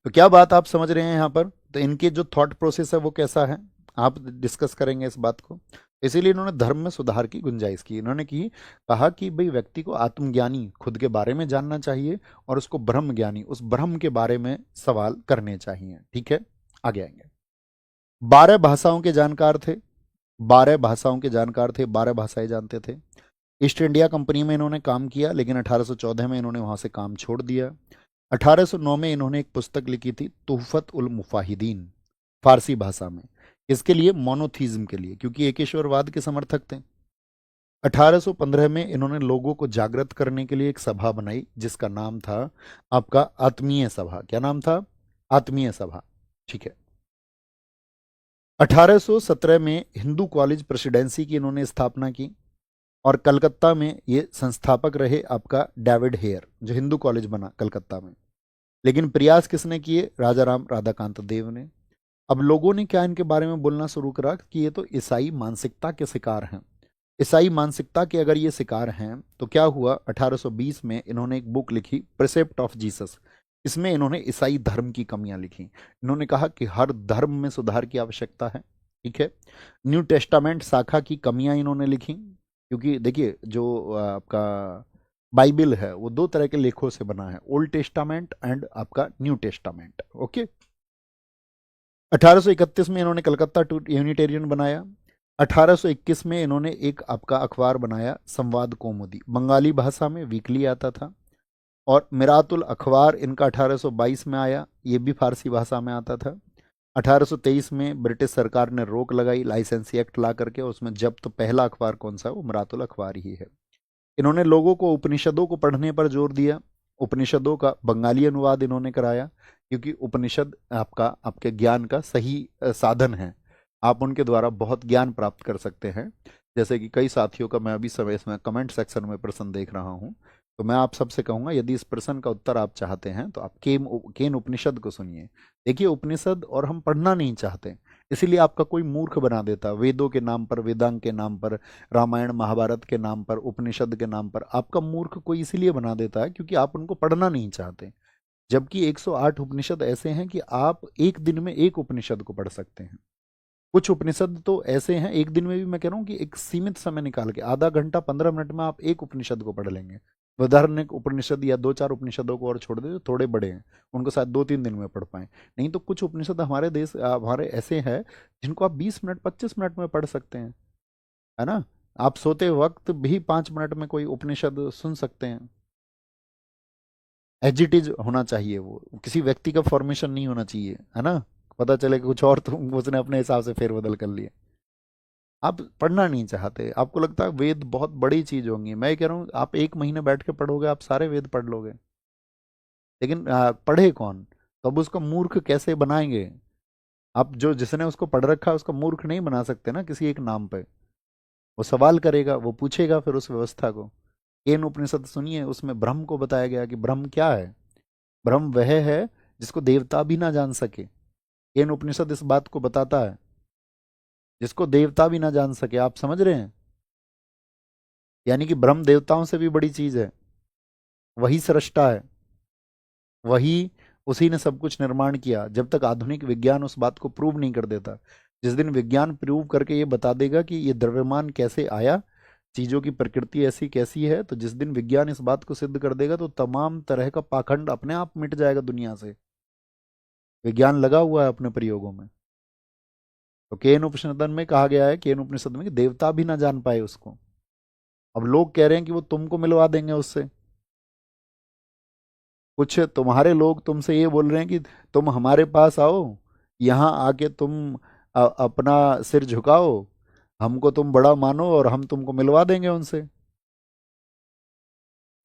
तो क्या बात आप समझ रहे हैं यहाँ पर? तो इनके जो थॉट प्रोसेस है वो कैसा है, आप डिस्कस करेंगे इस बात को। इसीलिए इन्होंने धर्म में सुधार की गुंजाइश की। इन्होंने की कहा कि भाई व्यक्ति को आत्मज्ञानी खुद के बारे में जानना चाहिए, और उसको ब्रह्म ज्ञानी उस ब्रह्म के बारे में सवाल करने चाहिए। ठीक है, आगे आएंगे। 12 भाषाओं के जानकार थे, 12 भाषाओं के जानकार थे, 12 भाषाएं जानते थे। ईस्ट इंडिया कंपनी में इन्होंने काम किया, लेकिन 1814 में इन्होंने वहां से काम छोड़ दिया। 1809 में इन्होंने एक पुस्तक लिखी थी, तुहफत उल मुफाहिदीन, फारसी भाषा में। इसके लिए, मोनोथीज्म के लिए, क्योंकि एकेश्वरवाद के समर्थक थे। 1815 में इन्होंने लोगों को जागृत करने के लिए एक सभा बनाई, जिसका नाम था आपका आत्मीय सभा। क्या नाम था? आत्मीय सभा। ठीक है। 1817 में हिंदू कॉलेज प्रेसिडेंसी की इन्होंने स्थापना की, और कलकत्ता में ये संस्थापक रहे आपका डेविड हेयर, जो हिंदू कॉलेज बना कलकत्ता में। लेकिन प्रयास किसने किए? राजा राम राधाकांत देव ने। अब लोगों ने क्या इनके बारे में बोलना शुरू करा कि ये तो ईसाई मानसिकता के शिकार हैं। ईसाई मानसिकता के अगर ये शिकार हैं, तो क्या हुआ? 1820 में इन्होंने एक बुक लिखी, प्रिसेप्ट ऑफ जीसस। इसमें इन्होंने ईसाई धर्म की कमियां लिखी। इन्होंने कहा कि हर धर्म में सुधार की आवश्यकता है। ठीक है। न्यू टेस्टामेंट शाखा की कमियां इन्होंने लिखी, क्योंकि देखिए जो आपका बाइबल है वो दो तरह के लेखों से बना है, ओल्ड टेस्टामेंट एंड आपका न्यू टेस्टामेंट। ओके। 1831 में इन्होंने कलकत्ता यूनिटेरियन बनाया। 1821 में इन्होंने एक आपका अखबार बनाया, संवाद कौमुदी, बंगाली भाषा में वीकली आता था। और मिरातुल अखबार इनका 1822 में आया, ये भी फारसी भाषा में आता था। 1823 में ब्रिटिश सरकार ने रोक लगाई, लाइसेंसी एक्ट ला करके, उसमें जब्त पहला अखबार कौन सा? वो मिरातुल अखबार ही है। इन्होंने लोगों को उपनिषदों को पढ़ने पर जोर दिया। उपनिषदों का बंगाली अनुवाद इन्होंने कराया, क्योंकि उपनिषद आपका आपके ज्ञान का सही साधन है। आप उनके द्वारा बहुत ज्ञान प्राप्त कर सकते हैं। जैसे कि कई साथियों का मैं अभी समय इसमें कमेंट सेक्शन में प्रश्न देख रहा हूं, तो मैं आप सबसे कहूंगा, यदि इस प्रश्न का उत्तर आप चाहते हैं तो आप केन उपनिषद को सुनिए। देखिए, उपनिषद और हम पढ़ना नहीं चाहते, इसीलिए आपका कोई मूर्ख बना देता, वेदों के नाम पर, वेदांग के नाम पर, रामायण महाभारत के नाम पर, उपनिषद के नाम पर आपका मूर्ख कोई इसीलिए बना देता है क्योंकि आप उनको पढ़ना नहीं चाहते। जबकि 108 उपनिषद ऐसे हैं कि आप एक दिन में एक उपनिषद को पढ़ सकते हैं। कुछ उपनिषद तो ऐसे हैं, एक दिन में भी मैं कह रहा हूँ कि एक सीमित समय निकाल के, आधा घंटा 15 मिनट में आप एक उपनिषद को पढ़ लेंगे। वैधारण्यक उपनिषद या दो चार उपनिषदों को और छोड़ दे, जो थोड़े बड़े हैं, उनको शायद 2-3 दिन में पढ़ पाए। नहीं तो कुछ उपनिषद हमारे देश हमारे ऐसे हैं जिनको आप 20 मिनट 25 मिनट में पढ़ सकते हैं, है ना। आप सोते वक्त भी 5 मिनट में कोई उपनिषद सुन सकते हैं। एजिटिज होना चाहिए, वो किसी व्यक्ति का फॉर्मेशन नहीं होना चाहिए, है ना। पता चले कि कुछ और तो उसने अपने हिसाब से फेरबदल कर लिया। आप पढ़ना नहीं चाहते, आपको लगता है वेद बहुत बड़ी चीज होंगी। मैं कह रहा हूँ आप 1 महीने बैठ के पढ़ोगे, आप सारे वेद पढ़ लोगे। लेकिन पढ़े कौन? तो अब उसको मूर्ख कैसे बनाएंगे? आप जो जिसने उसको पढ़ रखा है उसको मूर्ख नहीं बना सकते ना किसी एक नाम पे। वो सवाल करेगा, वो पूछेगा फिर उस व्यवस्था को। केन उपनिषद सुनिए, उसमें ब्रह्म को बताया गया कि ब्रह्म क्या है। ब्रह्म वह है जिसको देवता भी ना जान सके। केन उपनिषद इस बात को बताता है, जिसको देवता भी ना जान सके। आप समझ रहे हैं? यानी कि ब्रह्म देवताओं से भी बड़ी चीज है। वही सृष्टा है, वही, उसी ने सब कुछ निर्माण किया। जब तक आधुनिक विज्ञान उस बात को प्रूव नहीं कर देता, जिस दिन विज्ञान प्रूव करके ये बता देगा कि ये द्रव्यमान कैसे आया, चीजों की प्रकृति ऐसी कैसी है, तो जिस दिन विज्ञान इस बात को सिद्ध कर देगा, तो तमाम तरह का पाखंड अपने आप मिट जाएगा दुनिया से। विज्ञान लगा हुआ है अपने प्रयोगों में। तो केन उपनिषद में कहा गया है, केन उपनिषद में, कि देवता भी ना जान पाए उसको। अब लोग कह रहे हैं कि वो तुमको मिलवा देंगे उससे। कुछ तुम्हारे लोग तुमसे ये बोल रहे हैं कि तुम हमारे पास आओ, यहाँ आके तुम अपना सिर झुकाओ, हमको तुम बड़ा मानो और हम तुमको मिलवा देंगे उनसे।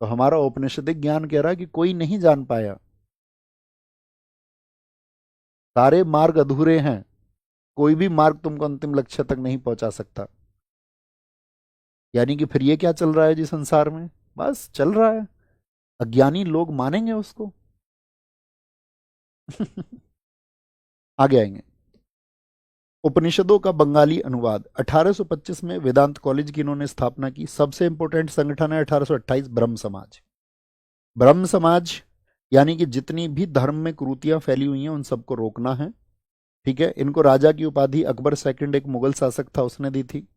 तो हमारा औपनिषदिक ज्ञान कह रहा है कि कोई नहीं जान पाया, सारे मार्ग अधूरे हैं, कोई भी मार्ग तुमको अंतिम लक्ष्य तक नहीं पहुंचा सकता। यानी कि फिर ये क्या चल रहा है जी संसार में? बस चल रहा है, अज्ञानी लोग मानेंगे उसको। आगे आएंगे। उपनिषदों का बंगाली अनुवाद 1825 में वेदांत कॉलेज की इन्होंने स्थापना की। सबसे इंपॉर्टेंट संगठन है 1828 ब्रह्म समाज। ब्रह्म समाज यानी कि जितनी भी धर्म में कुरीतियां फैली हुई हैं उन सबको रोकना है। ठीक है, इनको राजा की उपाधि अकबर सेकंड एक मुगल शासक था उसने दी थी।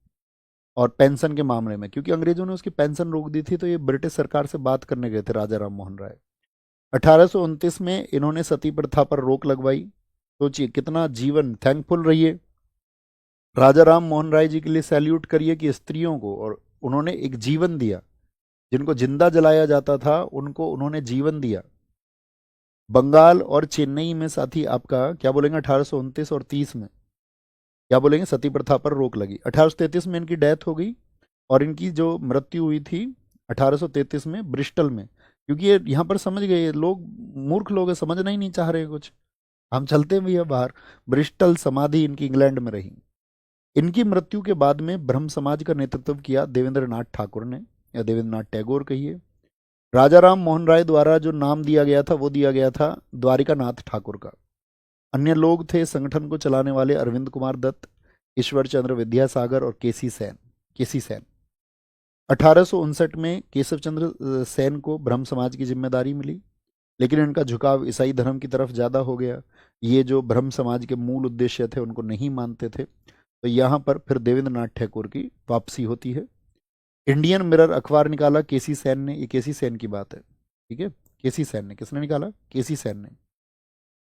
और पेंशन के मामले में क्योंकि अंग्रेजों ने उसकी पेंशन रोक दी थी, तो ये ब्रिटिश सरकार से बात करने गए थे राजा राम मोहन राय। 1829 में इन्होंने सती प्रथा पर रोक लगवाई। सोचिए कितना जीवन, थैंकफुल रहिए राजा राम मोहन राय जी के लिए, सैल्यूट करिए कि स्त्रियों को और उन्होंने एक जीवन दिया। जिनको जिंदा जलाया जाता था उनको उन्होंने जीवन दिया। बंगाल और चेन्नई में साथी आपका क्या बोलेंगे 1829 और 30 में क्या बोलेंगे सती प्रथा पर रोक लगी। 1833 में इनकी डेथ हो गई और इनकी जो मृत्यु हुई थी 1833 में ब्रिस्टल में। क्योंकि ये यहाँ पर समझ गए, ये लोग मूर्ख लोग हैं, समझना ही नहीं चाह रहे हैं कुछ, हम चलते भी है बाहर। ब्रिस्टल समाधि इनकी इंग्लैंड में रही। इनकी मृत्यु के बाद में ब्रह्म समाज का नेतृत्व किया देवेंद्र नाथ ठाकुर ने, या देवेंद्र नाथ टैगोर कहिए। राजा राम मोहन राय द्वारा जो नाम दिया गया था वो दिया गया था द्वारिका नाथ ठाकुर का। अन्य लोग थे संगठन को चलाने वाले अरविंद कुमार दत्त, ईश्वर चंद्र विद्यासागर और केसी सेन। 1859 में केशव चंद्र सेन को ब्रह्म समाज की जिम्मेदारी मिली, लेकिन इनका झुकाव ईसाई धर्म की तरफ ज़्यादा हो गया। ये जो ब्रह्म समाज के मूल उद्देश्य थे उनको नहीं मानते थे। तो यहाँ पर फिर देवेंद्र नाथ टैगोर की वापसी होती है। इंडियन मिरर अखबार निकाला केसी सेन ने, ये केसी सेन की बात है, ठीक है। केसी सेन ने, किसने निकाला? केसी सेन ने।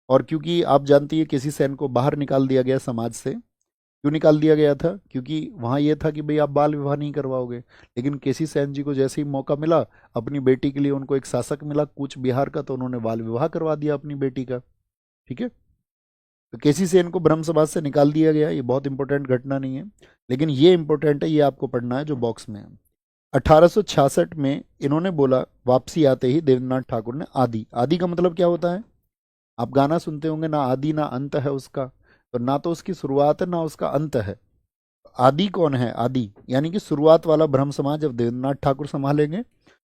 और क्योंकि आप जानती है केसी सेन को बाहर निकाल दिया गया समाज से। क्यों निकाल दिया गया था? क्योंकि वहाँ ये था कि भाई आप बाल विवाह नहीं करवाओगे। लेकिन केसी सेन जी को जैसे ही मौका मिला, अपनी बेटी के लिए उनको एक शासक मिला कूच बिहार का, तो उन्होंने बाल विवाह करवा दिया अपनी बेटी का। ठीक है, तो केसी सेन को ब्रह्म समाज से निकाल दिया गया। ये बहुत इंपॉर्टेंट घटना नहीं है, लेकिन ये इंपॉर्टेंट है, ये आपको पढ़ना है जो बॉक्स में है। 1866 में इन्होंने बोला, वापसी आते ही देवेंद्रनाथ ठाकुर ने आदि, आदि का मतलब क्या होता है? आप गाना सुनते होंगे ना, आदि ना अंत है उसका। तो ना तो उसकी शुरुआत है ना उसका अंत है। आदि कौन है? आदि यानी कि शुरुआत वाला ब्रह्म समाज अब देवेंद्रनाथ ठाकुर संभालेंगे।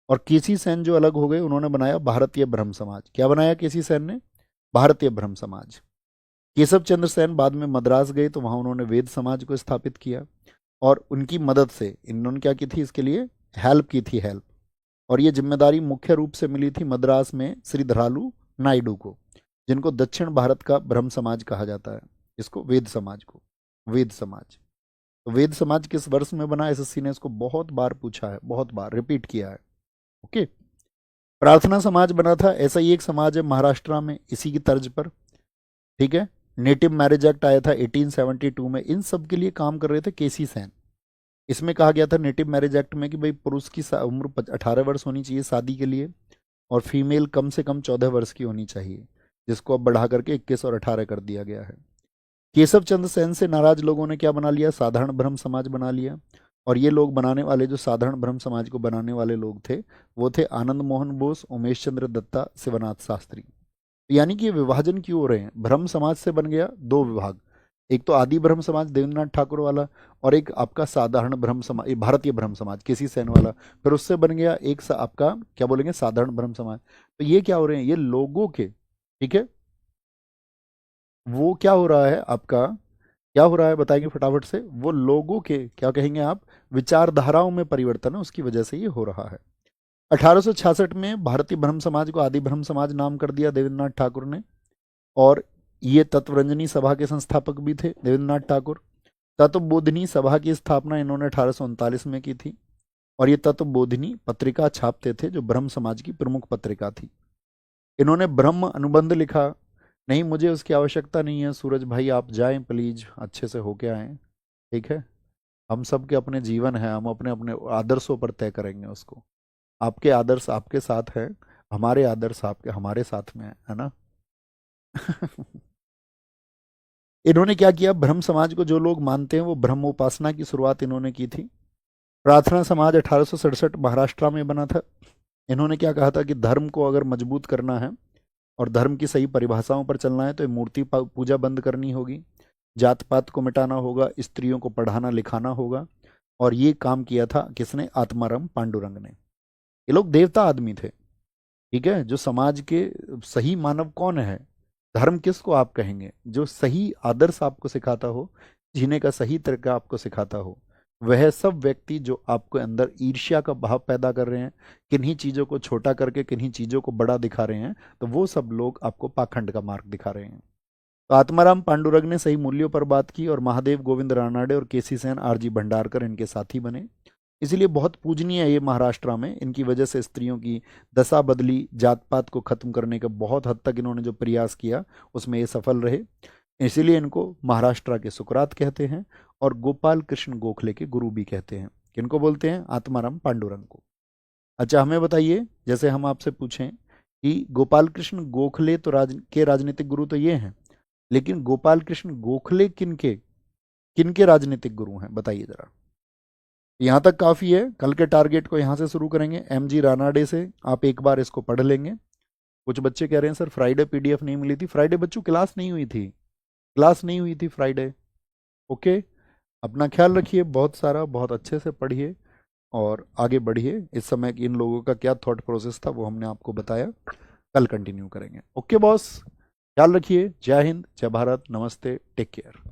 और केसी सेन जो अलग हो गए, उन्होंने बनाया भारतीय ब्रह्म समाज। क्या बनाया केसी सेन ने? भारतीय ब्रह्म समाज। केशव चंद्र सेन बाद में मद्रास गए तो वहां उन्होंने वेद समाज को स्थापित किया। और उनकी मदद से इन्होंने क्या की थी, इसके लिए हेल्प की थी, हेल्प। और ये जिम्मेदारी मुख्य रूप से मिली थी मद्रास में श्रीधरालू नायडू को, जिनको दक्षिण भारत का ब्रह्म समाज कहा जाता है। इसको वेद समाज को, वेद समाज। तो वेद समाज किस वर्ष में बना? एसएससी ने इसको बहुत बार पूछा है, बहुत बार रिपीट किया है। ओके। प्रार्थना समाज बना था, ऐसा ही एक समाज है महाराष्ट्र में इसी की तर्ज पर। ठीक है। नेटिव मैरिज एक्ट आया था 1872 में, इन सब के लिए काम कर रहे थे केसी सेन। इसमें कहा गया था नेटिव मैरिज एक्ट में कि भाई पुरुष की उम्र 18 वर्ष होनी चाहिए शादी के लिए, और फीमेल कम से कम 14 वर्ष की होनी चाहिए, जिसको अब बढ़ा करके 21 और 18 कर दिया गया है। केशव चंद्र सेन से नाराज लोगों ने क्या बना लिया? साधारण ब्रह्म समाज बना लिया। और ये लोग बनाने वाले, जो साधारण ब्रह्म समाज को बनाने वाले लोग थे, वो थे आनंद मोहन बोस, उमेश चंद्र दत्ता, शिवनाथ शास्त्री। यानी कि ये विभाजन क्यों हो रहे हैं? ब्रह्म समाज से बन गया दो विभाग, एक तो आदि ब्रह्म समाज देवेंद्रनाथ ठाकुर वाला, और एक आपका साधारण ब्रह्म समाज, भारतीय ब्रह्म समाज केसी सेन वाला। फिर उससे बन गया एक आपका क्या बोलेंगे, साधारण ब्रह्म समाज। तो ये क्या हो रहे हैं? ये लोगों के, ठीक है, वो क्या हो रहा है आपका, क्या हो रहा है बताएंगे फटाफट से। वो लोगों के क्या कहेंगे आप, विचारधाराओं में परिवर्तन है, उसकी वजह से ये हो रहा है। 1866 में भारतीय ब्रह्म समाज को आदि ब्रह्म समाज नाम कर दिया देवेंद्रनाथ ठाकुर ने। और ये तत्वरंजनी सभा के संस्थापक भी थे देवेंद्रनाथ ठाकुर। तत्वबोधिनी सभा की स्थापना इन्होंने 1839 में की थी। और ये तत्वबोधिनी पत्रिका छापते थे, जो ब्रह्म समाज की प्रमुख पत्रिका थी। इन्होंने ब्रह्म अनुबंध लिखा। नहीं, मुझे उसकी आवश्यकता नहीं है सूरज भाई, आप जाएं प्लीज, अच्छे से होके आएं। ठीक है, हम सब के अपने जीवन है, हम अपने अपने आदर्शों पर तय करेंगे उसको। आपके आदर्श आपके साथ है, हमारे आदर्श आपके हमारे साथ में है ना। इन्होंने क्या किया, ब्रह्म समाज को जो लोग मानते हैं वो ब्रह्मोपासना की शुरुआत इन्होंने की थी। प्रार्थना समाज 1867 महाराष्ट्र में बना था। इन्होंने क्या कहा था कि धर्म को अगर मजबूत करना है और धर्म की सही परिभाषाओं पर चलना है तो ये मूर्ति पूजा बंद करनी होगी, जात पात को मिटाना होगा, स्त्रियों को पढ़ाना लिखाना होगा। और ये काम किया था किसने? आत्माराम पांडुरंग ने। ये लोग देवता आदमी थे, ठीक है। जो समाज के सही मानव कौन है, धर्म किसको आप कहेंगे? जो सही आदर्श आपको सिखाता हो, जीने का सही तरीका आपको सिखाता हो, वह सब व्यक्ति जो आपके अंदर ईर्ष्या का भाव पैदा कर रहे हैं, किन्हीं चीजों को छोटा करके किन्हीं चीजों को बड़ा दिखा रहे हैं, तो वो सब लोग आपको पाखंड का मार्ग दिखा रहे हैं। तो आत्माराम पांडुरंग ने सही मूल्यों पर बात की और महादेव गोविंद रानाडे और केसी सेन, आरजी भंडारकर इनके साथी बने। इसीलिए बहुत पूजनीय है ये महाराष्ट्र में। इनकी वजह से स्त्रियों की दशा बदली, जात पात को खत्म करने का बहुत हद तक इन्होंने जो प्रयास किया उसमें ये सफल रहे। इसीलिए इनको महाराष्ट्र के सुकरात कहते हैं और गोपाल कृष्ण गोखले के गुरु भी कहते हैं। किनको बोलते हैं? आत्माराम पांडुरंग को। अच्छा हमें बताइए, जैसे हम आपसे पूछें कि गोपाल कृष्ण गोखले तो राजनीतिक गुरु तो ये हैं, लेकिन गोपाल कृष्ण गोखले किनके किनके राजनीतिक गुरु हैं? बताइए जरा। यहाँ तक काफ़ी है। कल के टारगेट को यहाँ से शुरू करेंगे, एमजी रानाडे से। आप एक बार इसको पढ़ लेंगे। कुछ बच्चे कह रहे हैं सर फ्राइडे पीडीएफ नहीं मिली थी। फ्राइडे बच्चों क्लास नहीं हुई थी, क्लास नहीं हुई थी फ्राइडे। ओके, अपना ख्याल रखिए, बहुत सारा बहुत अच्छे से पढ़िए और आगे बढ़िए। इस समय इन लोगों का क्या थॉट प्रोसेस था वो हमने आपको बताया, कल कंटिन्यू करेंगे। ओके बॉस, ख्याल रखिए। जय हिंद, जय भारत, नमस्ते, टेक केयर।